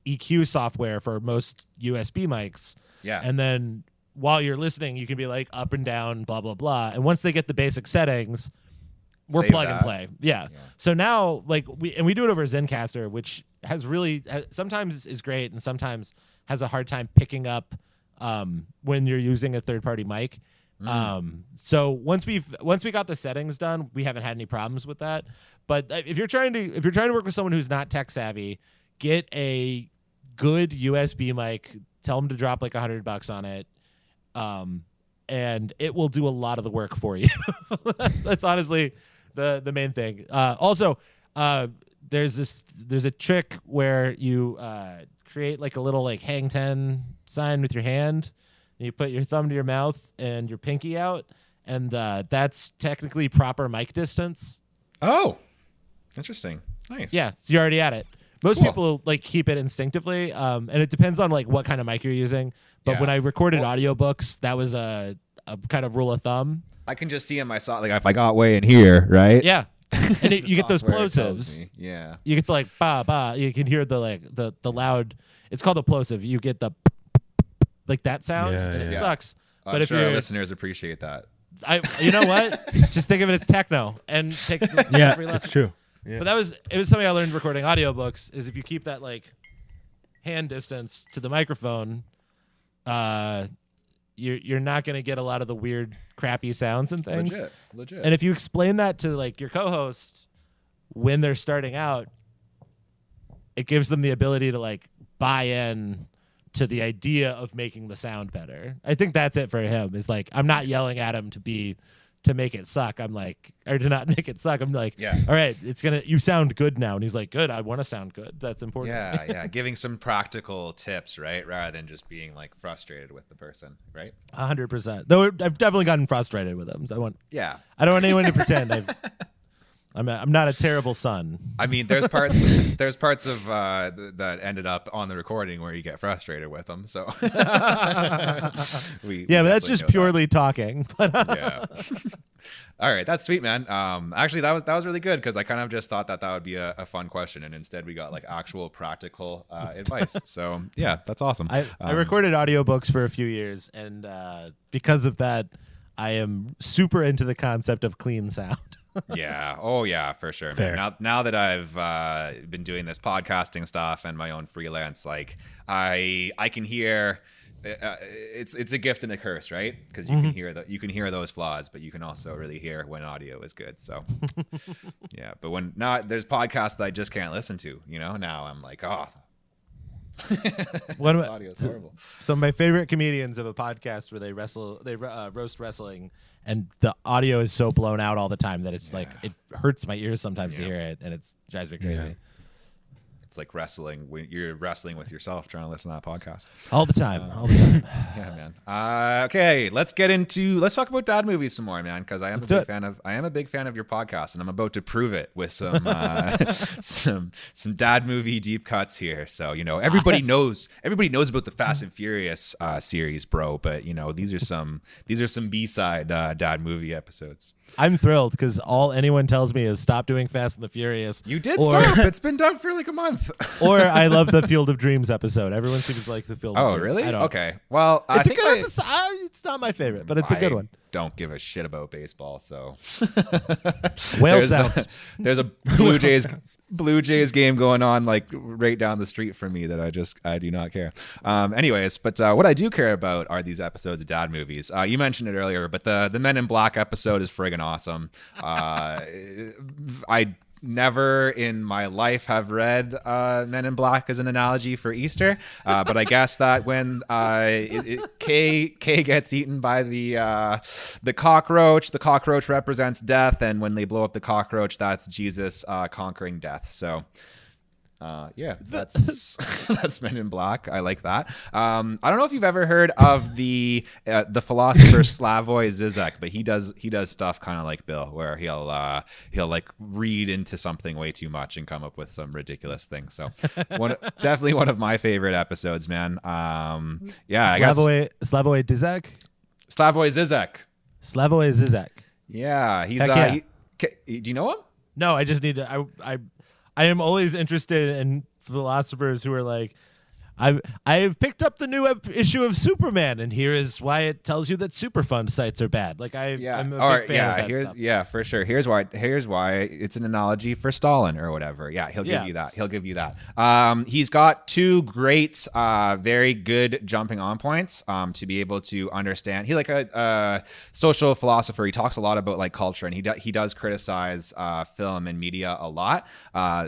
EQ software for most USB mics. Yeah. And then while you're listening, you can be like up and down, blah, blah, blah. And once they get the basic settings, we're Save plug that. and play. Yeah. So now, like, we do it over Zencaster, which has really sometimes is great and sometimes has a hard time picking up when you're using a third-party mic. So once we got the settings done, we haven't had any problems with that. But if you're trying to work with someone who's not tech savvy, get a good USB mic. Tell them to drop like $100 on it. And it will do a lot of the work for you. That's honestly the main thing. Also, there's a trick where you create like a little like hang 10 sign with your hand, and you put your thumb to your mouth and your pinky out, and that's technically proper mic distance. Oh, interesting. Nice. Yeah, so you're already at it. Most people like keep it instinctively, and it depends on like what kind of mic you're using. But when I recorded audiobooks, that was a kind of rule of thumb. I can just see in my like if I got way in here, right? Yeah. And you get those software tells plosives. me. Yeah. You get the like ba ba. You can hear the like the loud. It's called a plosive. You get the like that sound, and it sucks. I'm but if sure our you're listeners appreciate that. you know what? Just think of it as techno and take the Yeah, free that's lesson. true. Yeah. But it was something I learned recording audiobooks. Is if you keep that like hand distance to the microphone, you're not going to get a lot of the weird, crappy sounds and things. Legit. And if you explain that to like your co-host when they're starting out, it gives them the ability to like buy in to the idea of making the sound better. I think that's it for him. Is like I'm not yelling at him to make it suck. I'm like, or to not make it suck. I'm like, all right, you sound good now. And he's like, good. I want to sound good. That's important. Yeah. Giving some practical tips, right? Rather than just being like frustrated with the person, right? 100%. Though I've definitely gotten frustrated with him. So I don't want anyone to pretend I'm not a terrible son. I mean, there's parts of that ended up on the recording where you get frustrated with them. So but that's just purely talking. Yeah. All right, that's sweet, man. Actually, that was really good because I kind of just thought that would be a fun question, and instead we got like actual practical advice. So yeah, that's awesome. I recorded audiobooks for a few years, and because of that, I am super into the concept of clean sound. Yeah. Oh, yeah, for sure, man. Now that I've been doing this podcasting stuff and my own freelance, like I can hear. It's a gift and a curse, right? Because you can hear those flaws, but you can also really hear when audio is good. So yeah. But when there's podcasts that I just can't listen to. Now I'm like, oh. This audio is horrible. So my favorite comedians have a podcast where they roast wrestling, and the audio is so blown out all the time that it's like it hurts my ears sometimes to hear it, and it drives me crazy. Yeah. It's like wrestling when you're wrestling with yourself trying to listen to that podcast all the time. Yeah, man. Okay, let's talk about dad movies some more, man, because I am a big fan of your podcast, and I'm about to prove it with some some dad movie deep cuts here. So everybody knows about the Fast and Furious series, bro, but these are some B-side dad movie episodes. I'm thrilled because all anyone tells me is stop doing Fast and the Furious. You did stop. It's been done for like a month. Or I love the Field of Dreams episode. Everyone seems to like the Field of Dreams. Oh, really? Okay. Well, it's a good episode. It's not my favorite, but it's a good one. Don't give a shit about baseball, so whale sounds. There's a Blue Jays game going on like right down the street from me that I do not care. Anyways, but what I do care about are these episodes of dad movies. You mentioned it earlier, but the Men in Black episode is friggin' awesome. I never in my life have read Men in Black as an analogy for Easter, but I guess that when Kay gets eaten by the cockroach represents death, and when they blow up the cockroach, that's Jesus conquering death. So that's Men in Black. I like that. I don't know if you've ever heard of the philosopher Slavoj Zizek, but he does stuff kind of like Bill, where he'll like read into something way too much and come up with some ridiculous thing. So definitely one of my favorite episodes, man. Slavoj Zizek. Slavoj Zizek. Yeah, he's. Do you know him? No, I just need to. I am always interested in philosophers who are like, I've picked up the new issue of Superman, and here is why it tells you that Superfund sites are bad. Like I'm a big fan of that stuff. Yeah, for sure. Here's why it's an analogy for Stalin or whatever. Yeah, he'll give you that. He's got two great, very good jumping on points to be able to understand. He's like a social philosopher. He talks a lot about like culture, and he does criticize film and media a lot.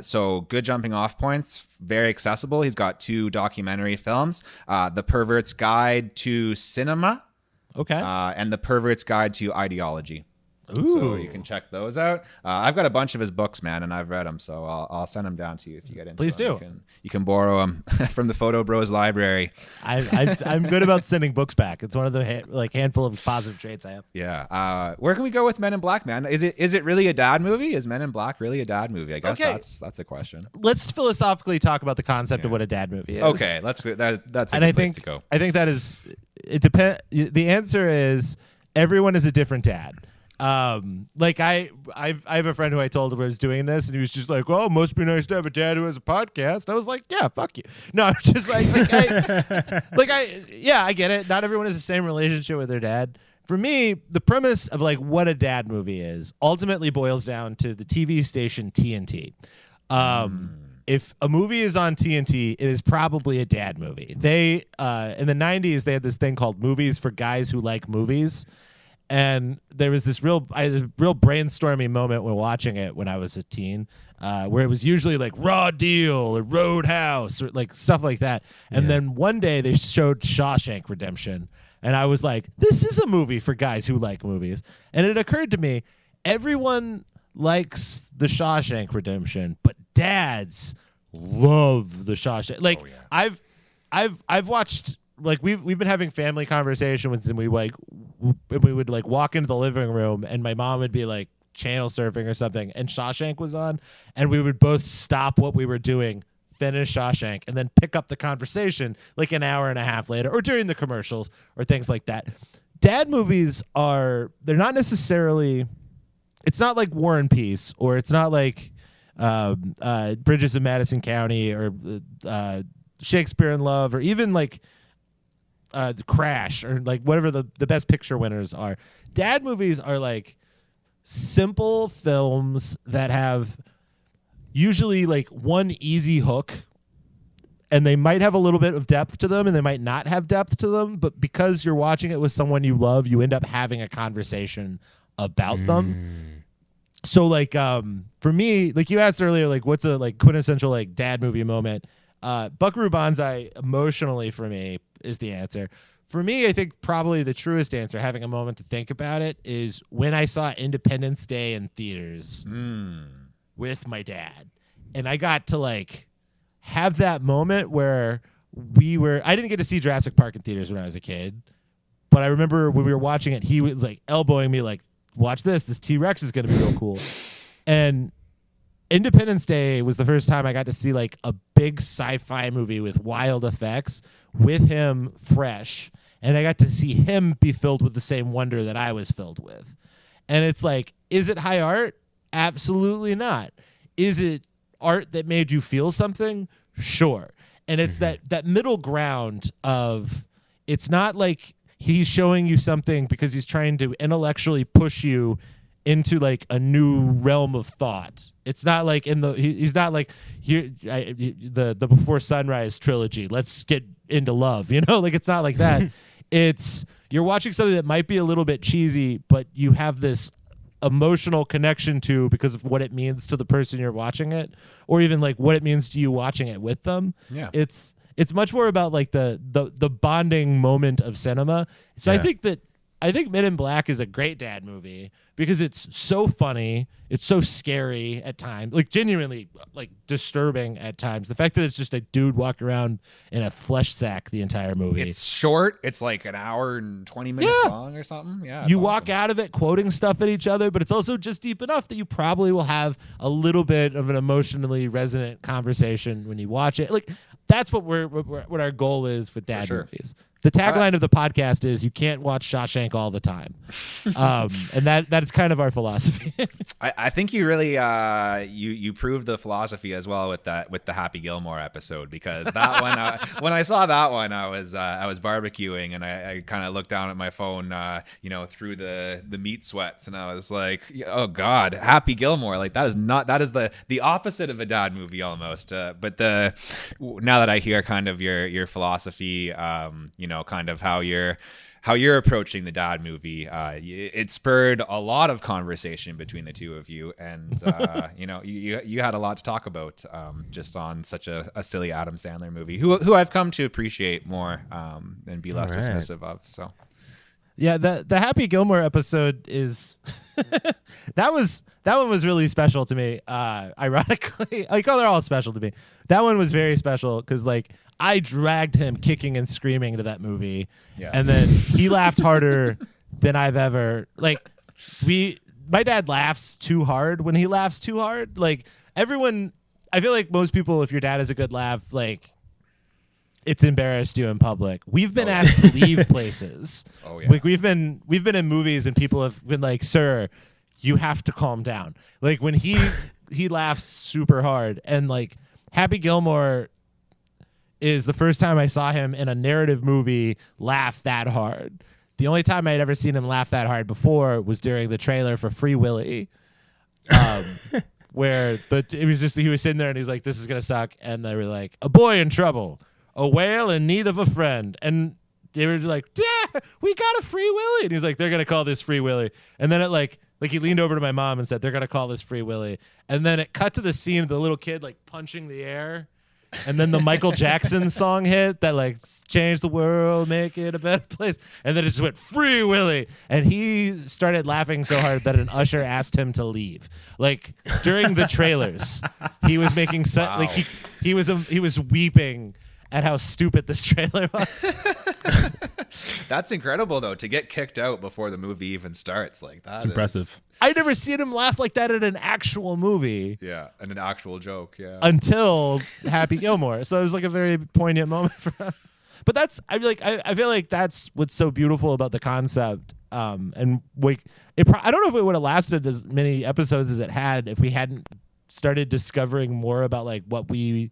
So good jumping off points. Very accessible. He's got two documentary films, The Pervert's Guide to Cinema, and The Pervert's Guide to Ideology. Ooh. So you can check those out. I've got a bunch of his books, man, and I've read them, so I'll send them down to you if you get into Please them. do. You can borrow them from the PHOTOBROS library. I'm good about sending books back. It's one of the handful of positive traits I have. Yeah. Where can we go with Men in Black, man? Is it really a dad movie? Is Men in Black really a dad movie? I guess that's a question. Let's philosophically talk about the concept of what a dad movie is. Okay, that's a good place to go. I think that is it. The answer is everyone is a different dad. Like I have a friend who I told was doing this, and he was just like, "Well, it must be nice to have a dad who has a podcast." I was like, "Yeah, fuck you." No, I'm just I get it. Not everyone has the same relationship with their dad. For me, the premise of like what a dad movie is ultimately boils down to the TV station TNT. If a movie is on TNT, it is probably a dad movie. They in the 90s they had this thing called Movies for Guys Who Like Movies. And there was this real brainstorming moment when watching it when I was a teen, where it was usually like Raw Deal or Roadhouse or like stuff like that. And then one day they showed Shawshank Redemption, and I was like, this is a movie for guys who like movies. And it occurred to me, everyone likes the Shawshank Redemption, but dads love the Shawshank. Like I've watched. Like we've been having family conversations, and we would like walk into the living room, and my mom would be like channel surfing or something, and Shawshank was on, and we would both stop what we were doing, finish Shawshank, and then pick up the conversation like an hour and a half later, or during the commercials or things like that. Dad movies they're not necessarily. It's not like War and Peace, or it's not like Bridges of Madison County, or Shakespeare in Love, or even like. The Crash, or like whatever the best picture winners are. Dad movies are like simple films that have usually like one easy hook, and they might have a little bit of depth to them, and they might not have depth to them, but because you're watching it with someone you love, you end up having a conversation about them. So like for me, like you asked earlier, like what's a like quintessential like dad movie moment? Buckaroo Banzai emotionally for me is the answer. For me, I think probably the truest answer, having a moment to think about it, is when I saw Independence Day in theaters with my dad. And I got to like have that moment where I didn't get to see Jurassic Park in theaters when I was a kid, but I remember when we were watching it, he was like elbowing me like, watch this T-Rex is going to be real cool. And Independence Day was the first time I got to see like a big sci-fi movie with wild effects with him fresh, and I got to see him be filled with the same wonder that I was filled with. And it's like, is it high art? Absolutely not. Is it art that made you feel something? Sure. And it's that middle ground of, it's not like he's showing you something because he's trying to intellectually push you into like a new realm of thought. It's not like he's not like the Before Sunrise trilogy. Let's get into love, like it's not like that. It's you're watching something that might be a little bit cheesy, but you have this emotional connection to because of what it means to the person you're watching it, or even like what it means to you watching it with them. Yeah, it's much more about like the bonding moment of cinema. So I think Men in Black is a great dad movie because it's so funny, it's so scary at times, like genuinely like disturbing at times. The fact that it's just a dude walking around in a flesh sack the entire movie. It's short. It's like an hour and 20 minutes long or something. Yeah, you walk out of it quoting stuff at each other, but it's also just deep enough that you probably will have a little bit of an emotionally resonant conversation when you watch it. Like that's what what our goal is with dad movies. The tagline of the podcast is "You can't watch Shawshank all the time," and that is kind of our philosophy. I think you really you proved the philosophy as well with the Happy Gilmore episode, because that one when I saw that one I was barbecuing, and I kind of looked down at my phone through the meat sweats, and I was like, oh God, Happy Gilmore, like that is the opposite of a dad movie almost. But now that I hear kind of your philosophy, kind of how you're approaching the dad movie, it spurred a lot of conversation between the two of you, and you had a lot to talk about just on such a silly Adam Sandler movie, who I've come to appreciate more and be less dismissive of. So yeah, the Happy Gilmore episode is that one was really special to me. Ironically, like they're all special to me. That one was very special because like I dragged him kicking and screaming to that movie, and then he laughed harder than I've ever. Like my dad laughs too hard when he laughs too hard. Like everyone, I feel like most people, if your dad has a good laugh, like it's embarrassed you in public. We've been asked to leave places. Oh yeah. Like we've been in movies and people have been like, "Sir, you have to calm down." Like when he laughs super hard, and like Happy Gilmore is the first time I saw him in a narrative movie laugh that hard. The only time I'd ever seen him laugh that hard before was during the trailer for Free Willy. Where he was sitting there and he's like, "This is gonna suck," and they were like, "A boy in trouble, a whale in need of a friend," and they were like, "Yeah, we got a Free Willy," and he's like, "They're gonna call this Free Willy," and then it like he leaned over to my mom and said, "They're gonna call this Free Willy," and then it cut to the scene of the little kid like punching the air. And then the Michael Jackson song hit that like change the world, make it a better place. And then it just went Free Willy. And he started laughing so hard that an usher asked him to leave. Like during the trailers, he was making like he was weeping at how stupid this trailer was. That's incredible though, to get kicked out before the movie even starts. Like that. It's impressive. I never seen him laugh like that in an actual movie. Yeah, and an actual joke. Yeah. Until Happy Gilmore, so it was like a very poignant moment for him. But I feel like that's what's so beautiful about the concept. And like I don't know if it would have lasted as many episodes as it had if we hadn't started discovering more about like what we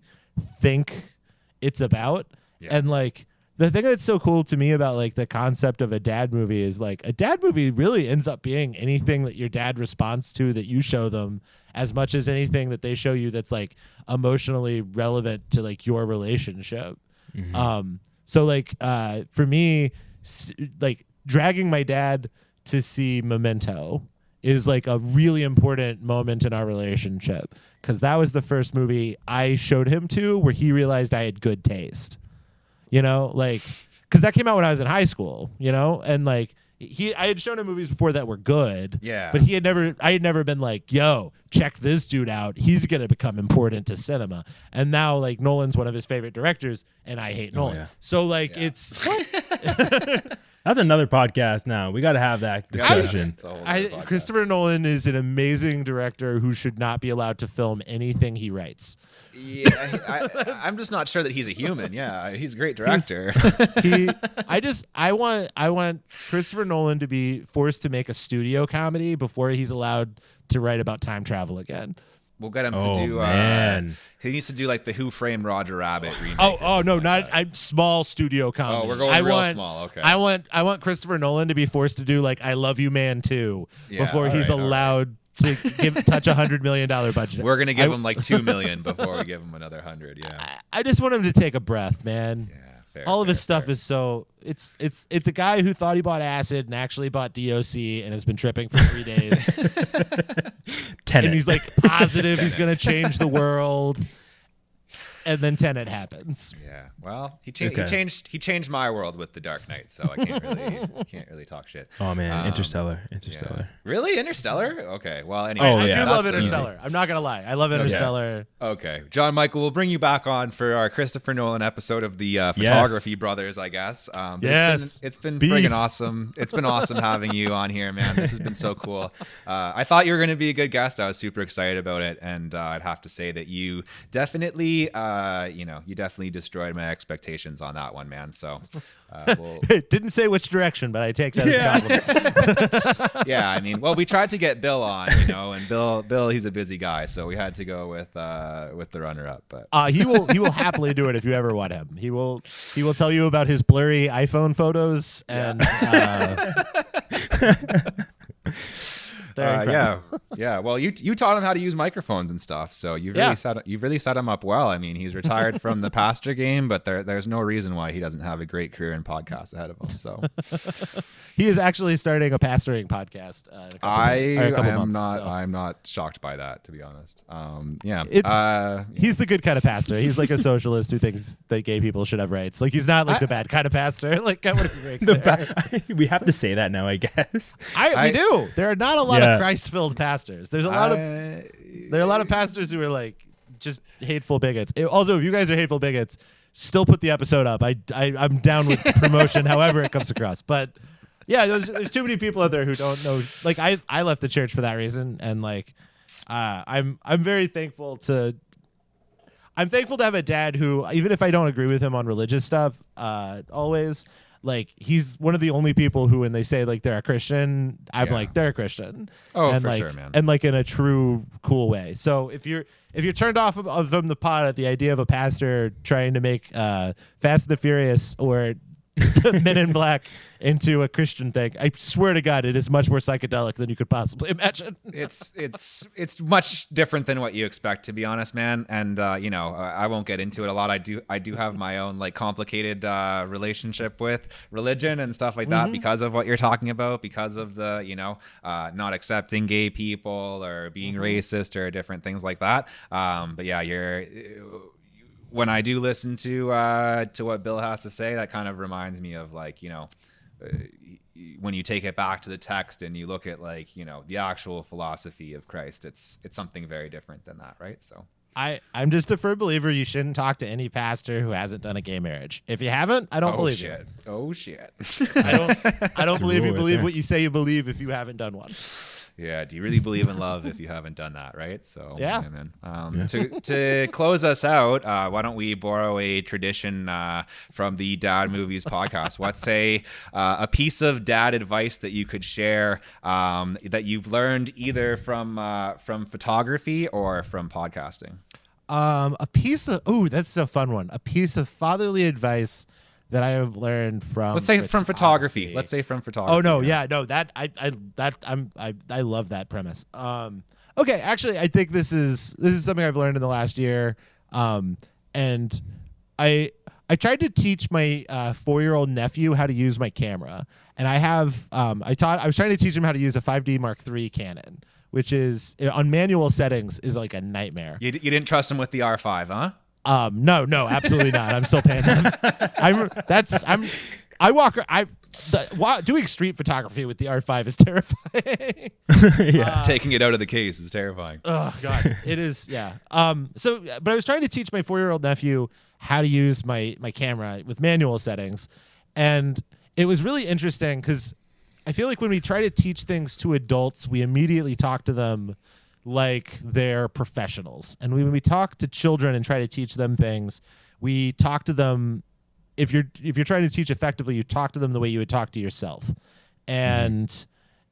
think it's about. Yeah. And like the thing that's so cool to me about like the concept of a dad movie is like a dad movie really ends up being anything that your dad responds to that you show them, as much as anything that they show you that's like emotionally relevant to like your relationship. Mm-hmm. So like for me, like dragging my dad to see Memento is like a really important moment in our relationship, because that was the first movie I showed him to where he realized I had good taste. You know, like, because that came out when I was in high school, you know, and like I had shown him movies before that were good, yeah, but I had never been like, "Yo, check this dude out. He's gonna become important to cinema." And now like Nolan's one of his favorite directors, and I hate Nolan. Yeah. So like it's that's another podcast. Now we got to have that discussion. Christopher Nolan is an amazing director who should not be allowed to film anything he writes. Yeah, I'm just not sure that he's a human. Yeah, he's a great director. I want Christopher Nolan to be forced to make a studio comedy before he's allowed to write about time travel again. We'll get him to do. Man. He needs to do like the Who Framed Roger Rabbit remake. Oh no, not small studio comedy. Oh, we're going real small. Okay. I want Christopher Nolan to be forced to do like I Love You Man 2 before he's allowed to touch $100 million budget. We're gonna give him like $2 million before we give him another 100. Yeah. I just want him to take a breath, man. Yeah. Fair, all of his stuff is so it's a guy who thought he bought acid and actually bought DOC and has been tripping for 3 days. And he's like positive he's gonna change the world. And then Tenet happens. Yeah. Well, he changed my world with The Dark Knight, so I can't really talk shit. Oh man, Interstellar. Yeah. Really? Interstellar? Okay. Well, anyway. I do love Interstellar. Easy. I'm not gonna lie. I love Interstellar. Yeah. Okay. John Michael, we'll bring you back on for our Christopher Nolan episode of the Photography Brothers, I guess. Yes. It's been friggin' awesome. It's been awesome having you on here, man. This has been so cool. I thought you were gonna be a good guest. I was super excited about it, and I'd have to say that you definitely you definitely destroyed my expectations on that one, man. So didn't say which direction, but I take that as a compliment. Yeah, I mean, well, we tried to get Bill on, and Bill, he's a busy guy, so we had to go with the runner-up. But he will happily do it if you ever want him. He will tell you about his blurry iPhone photos and. Yeah. Well, you taught him how to use microphones and stuff, so you've really set him up well. I mean, he's retired from the pastor game, but there's no reason why he doesn't have a great career in podcasts ahead of him. So he is actually starting a pastoring podcast. I'm not shocked by that, to be honest. He's the good kind of pastor. He's like a socialist who thinks that gay people should have rights. Like he's not like the bad kind of pastor. Like I want to be we have to say that now, I guess. We do. There are not a lot of Christ-filled pastors. There are a lot of pastors who are like just hateful bigots. Also, if you guys are hateful bigots, still put the episode up. I'm down with promotion, however it comes across. But yeah, there's too many people out there who don't know. Like I left the church for that reason, and like I'm very thankful to. I'm thankful to have a dad who, even if I don't agree with him on religious stuff, always, like, he's one of the only people who, when they say like they're a Christian, I'm like, they're a Christian. Oh, and for like, sure, man. And like in a true cool way. So if you're turned off from the pod at the idea of a pastor trying to make Fast and the Furious or Men in Black into a Christian thing, I swear to God, it is much more psychedelic than you could possibly imagine. It's much different than what you expect, to be honest, man. And I won't get into it a lot. I do have my own like complicated relationship with religion and stuff like that because of what you're talking about, because of the not accepting gay people or being racist or different things like that. But yeah, when I do listen to what Bill has to say, that kind of reminds me of like, when you take it back to the text and you look at like, the actual philosophy of Christ, it's something very different than that, right? So I'm just a firm believer you shouldn't talk to any pastor who hasn't done a gay marriage. If you haven't, I don't believe you. Oh shit. I don't believe you believe what you say you believe if you haven't done one. Yeah, do you really believe in love if you haven't done that, right? So yeah, man. To close us out, why don't we borrow a tradition from the Dad Movies podcast? What's a piece of dad advice that you could share that you've learned either from photography or from podcasting? That's a fun one. A piece of fatherly advice that I have learned from. Let's say from photography. Let's say from photography. Oh no, yeah, no. I love that premise. Okay, actually, I think this is something I've learned in the last year. And I tried to teach my 4-year-old nephew how to use my camera, and I was trying to teach him how to use a 5D Mark III Canon, which is on manual settings is like a nightmare. You didn't trust him with the R5, huh? No, absolutely not. I'm still paying them. Doing street photography with the R5 is terrifying. Taking it out of the case is terrifying. Oh God, it is. Yeah. But I was trying to teach my 4-year-old nephew how to use my camera with manual settings, and it was really interesting because I feel like when we try to teach things to adults, we immediately talk to them like they're professionals. And when we talk to children and try to teach them things, we talk to them, if you're trying to teach effectively, you talk to them the way you would talk to yourself. And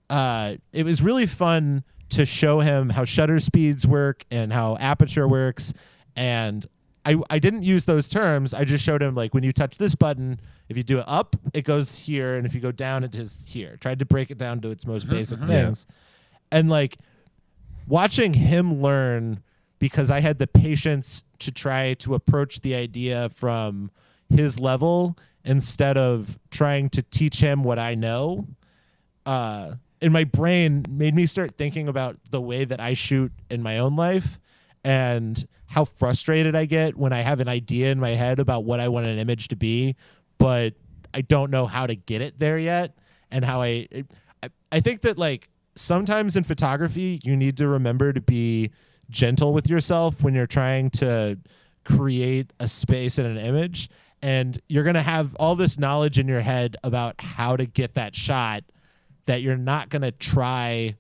it was really fun to show him how shutter speeds work and how aperture works. And I didn't use those terms. I just showed him, like, when you touch this button, if you do it up, it goes here, and if you go down, it is here. Tried to break it down to its most basic things. And like, watching him learn, because I had the patience to try to approach the idea from his level instead of trying to teach him what I know, in my brain made me start thinking about the way that I shoot in my own life and how frustrated I get when I have an idea in my head about what I want an image to be, but I don't know how to get it there yet. And how I think that, like, sometimes in photography, you need to remember to be gentle with yourself when you're trying to create a space in an image. And you're going to have all this knowledge in your head about how to get that shot that you're not going to try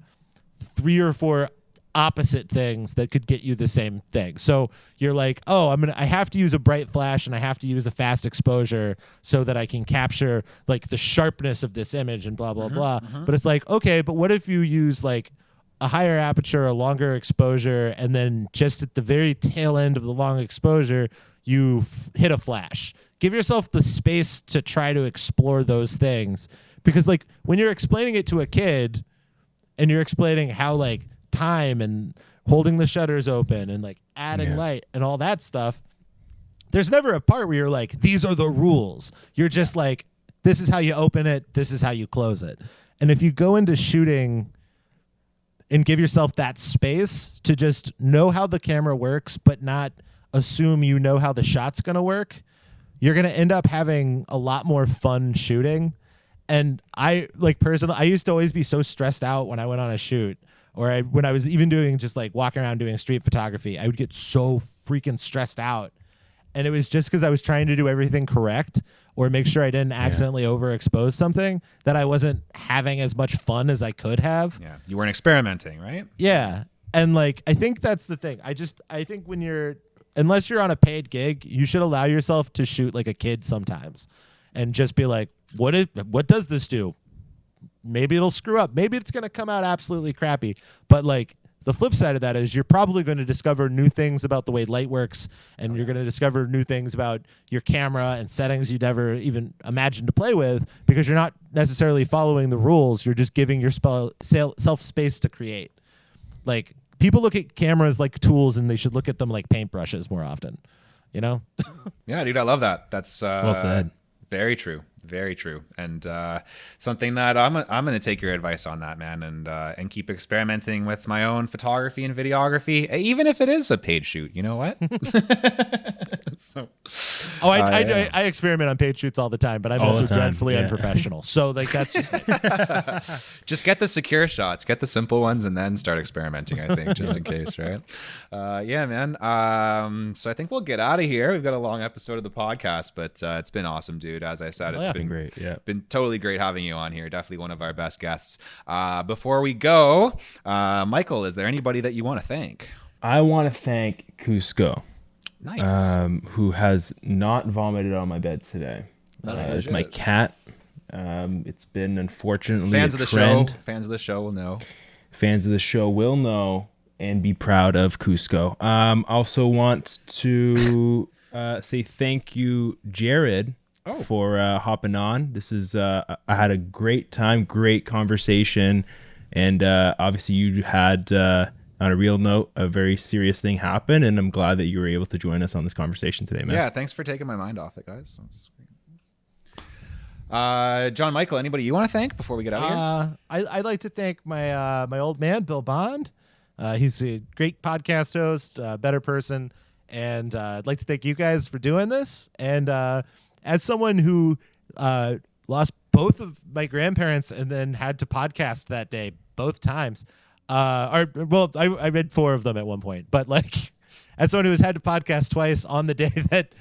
3 or 4 opposite things that could get you the same thing. So you're like, oh, I have to use a bright flash and I have to use a fast exposure so that I can capture like the sharpness of this image and blah, blah, blah. But it's like, okay, but what if you use like a higher aperture, a longer exposure, and then just at the very tail end of the long exposure, you hit a flash. Give yourself the space to try to explore those things. Because like when you're explaining it to a kid and you're explaining how like time and holding the shutters open and like adding light and all that stuff, there's never a part where you're like, these are the rules. You're just like, this is how you open it, this is how you close it. And if you go into shooting and give yourself that space to just know how the camera works but not assume you know how the shot's going to work, you're going to end up having a lot more fun shooting. And I, like, personally, I used to always be so stressed out when I went on a shoot, or when I was even doing just like walking around doing street photography. I would get so freaking stressed out. And it was just because I was trying to do everything correct or make sure I didn't accidentally overexpose something that I wasn't having as much fun as I could have. Yeah, you weren't experimenting, right? Yeah. And like, I think that's the thing. I think when you're unless you're on a paid gig, you should allow yourself to shoot like a kid sometimes, and just be like, what does this do? Maybe it'll screw up. Maybe it's gonna come out absolutely crappy. But like the flip side of that is you're probably going to discover new things about the way light works, and you're going to discover new things about your camera and settings you'd never even imagined to play with, because you're not necessarily following the rules. You're just giving yourself space to create. Like, people look at cameras like tools, and they should look at them like paintbrushes more often, you know? Yeah, dude, I love that. That's well said. Very true. Very true. And something that I'm going to take your advice on that, man, and keep experimenting with my own photography and videography, even if it is a paid shoot. You know what? I experiment on paid shoots all the time, but I'm also dreadfully unprofessional. So like that's just me. Just get the secure shots, get the simple ones, and then start experimenting, I think, just in case, right? Yeah, man. So I think we'll get out of here. We've got a long episode of the podcast, but it's been awesome, dude. As I said, it's been great. Yeah, been totally great having you on here. Definitely one of our best guests. Before we go, Michael, is there anybody that you want to thank? I want to thank Cusco. Nice. Who has not vomited on my bed today. There's my cat. It's been unfortunately fans a of the trend. show. Fans of the show will know. Fans of the show will know and be proud of Cusco. Also want to say thank you, Jared, for hopping on. This is I had a great time, great conversation, and obviously you had on a real note a very serious thing happen, and I'm glad that you were able to join us on this conversation today, man. Yeah, thanks for taking my mind off it, guys. John Michael, anybody you want to thank before we get out of here? I'd like to thank my old man, Bill Bond. He's a great podcast host, better person, and I'd like to thank you guys for doing this. And as someone who lost both of my grandparents and then had to podcast that day both times, I read 4 of them at one point, but like as someone who has had to podcast twice on the day that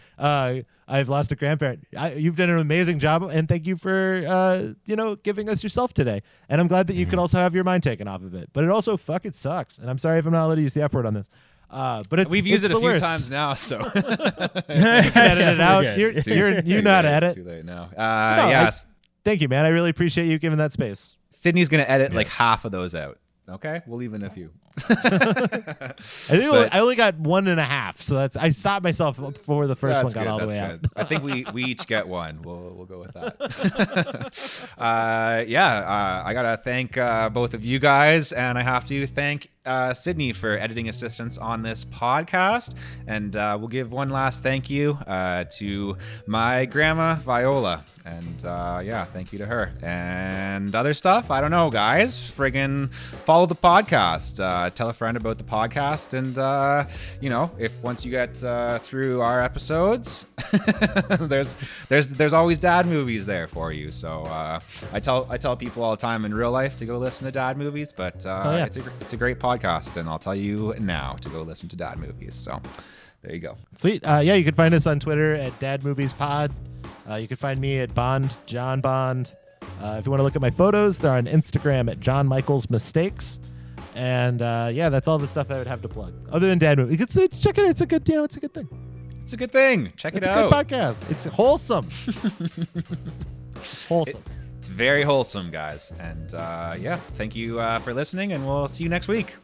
I've lost a grandparent, you've done an amazing job, and thank you for giving us yourself today. And I'm glad that you could also have your mind taken off of it, but it also fucking sucks. And I'm sorry if I'm not allowed to use the F word on this. But we've used it a few worst. times now, so you can edit it out. You know how to edit. Too late now. Yes. Thank you, man. I really appreciate you giving that space. Sydney's gonna edit like half of those out. Okay, we'll leave in a few. I only got 1.5, so I stopped myself before the first one got all the way out. I think we each get one. We'll go with that. I gotta thank both of you guys, and I have to thank Sydney for editing assistance on this podcast, and we'll give one last thank you to my grandma Viola, and thank you to her and other stuff. I don't know, guys. Friggin' follow the podcast. Tell a friend about the podcast, and if once you get through our episodes, there's always dad movies there for you. So I tell people all the time in real life to go listen to dad movies, but it's a great podcast, and I'll tell you now to go listen to dad movies. So there you go. Sweet. You can find us on Twitter at dadmoviespod. You can find me at John Bond. If you want to look at my photos, they're on Instagram at John Michaels Mistakes. And that's all the stuff I would have to plug. Other than dad movie, check it out. It's a good thing. It's a good thing. Check it out. It's a good podcast. It's wholesome. Wholesome. It's very wholesome, guys. And thank you for listening, and we'll see you next week.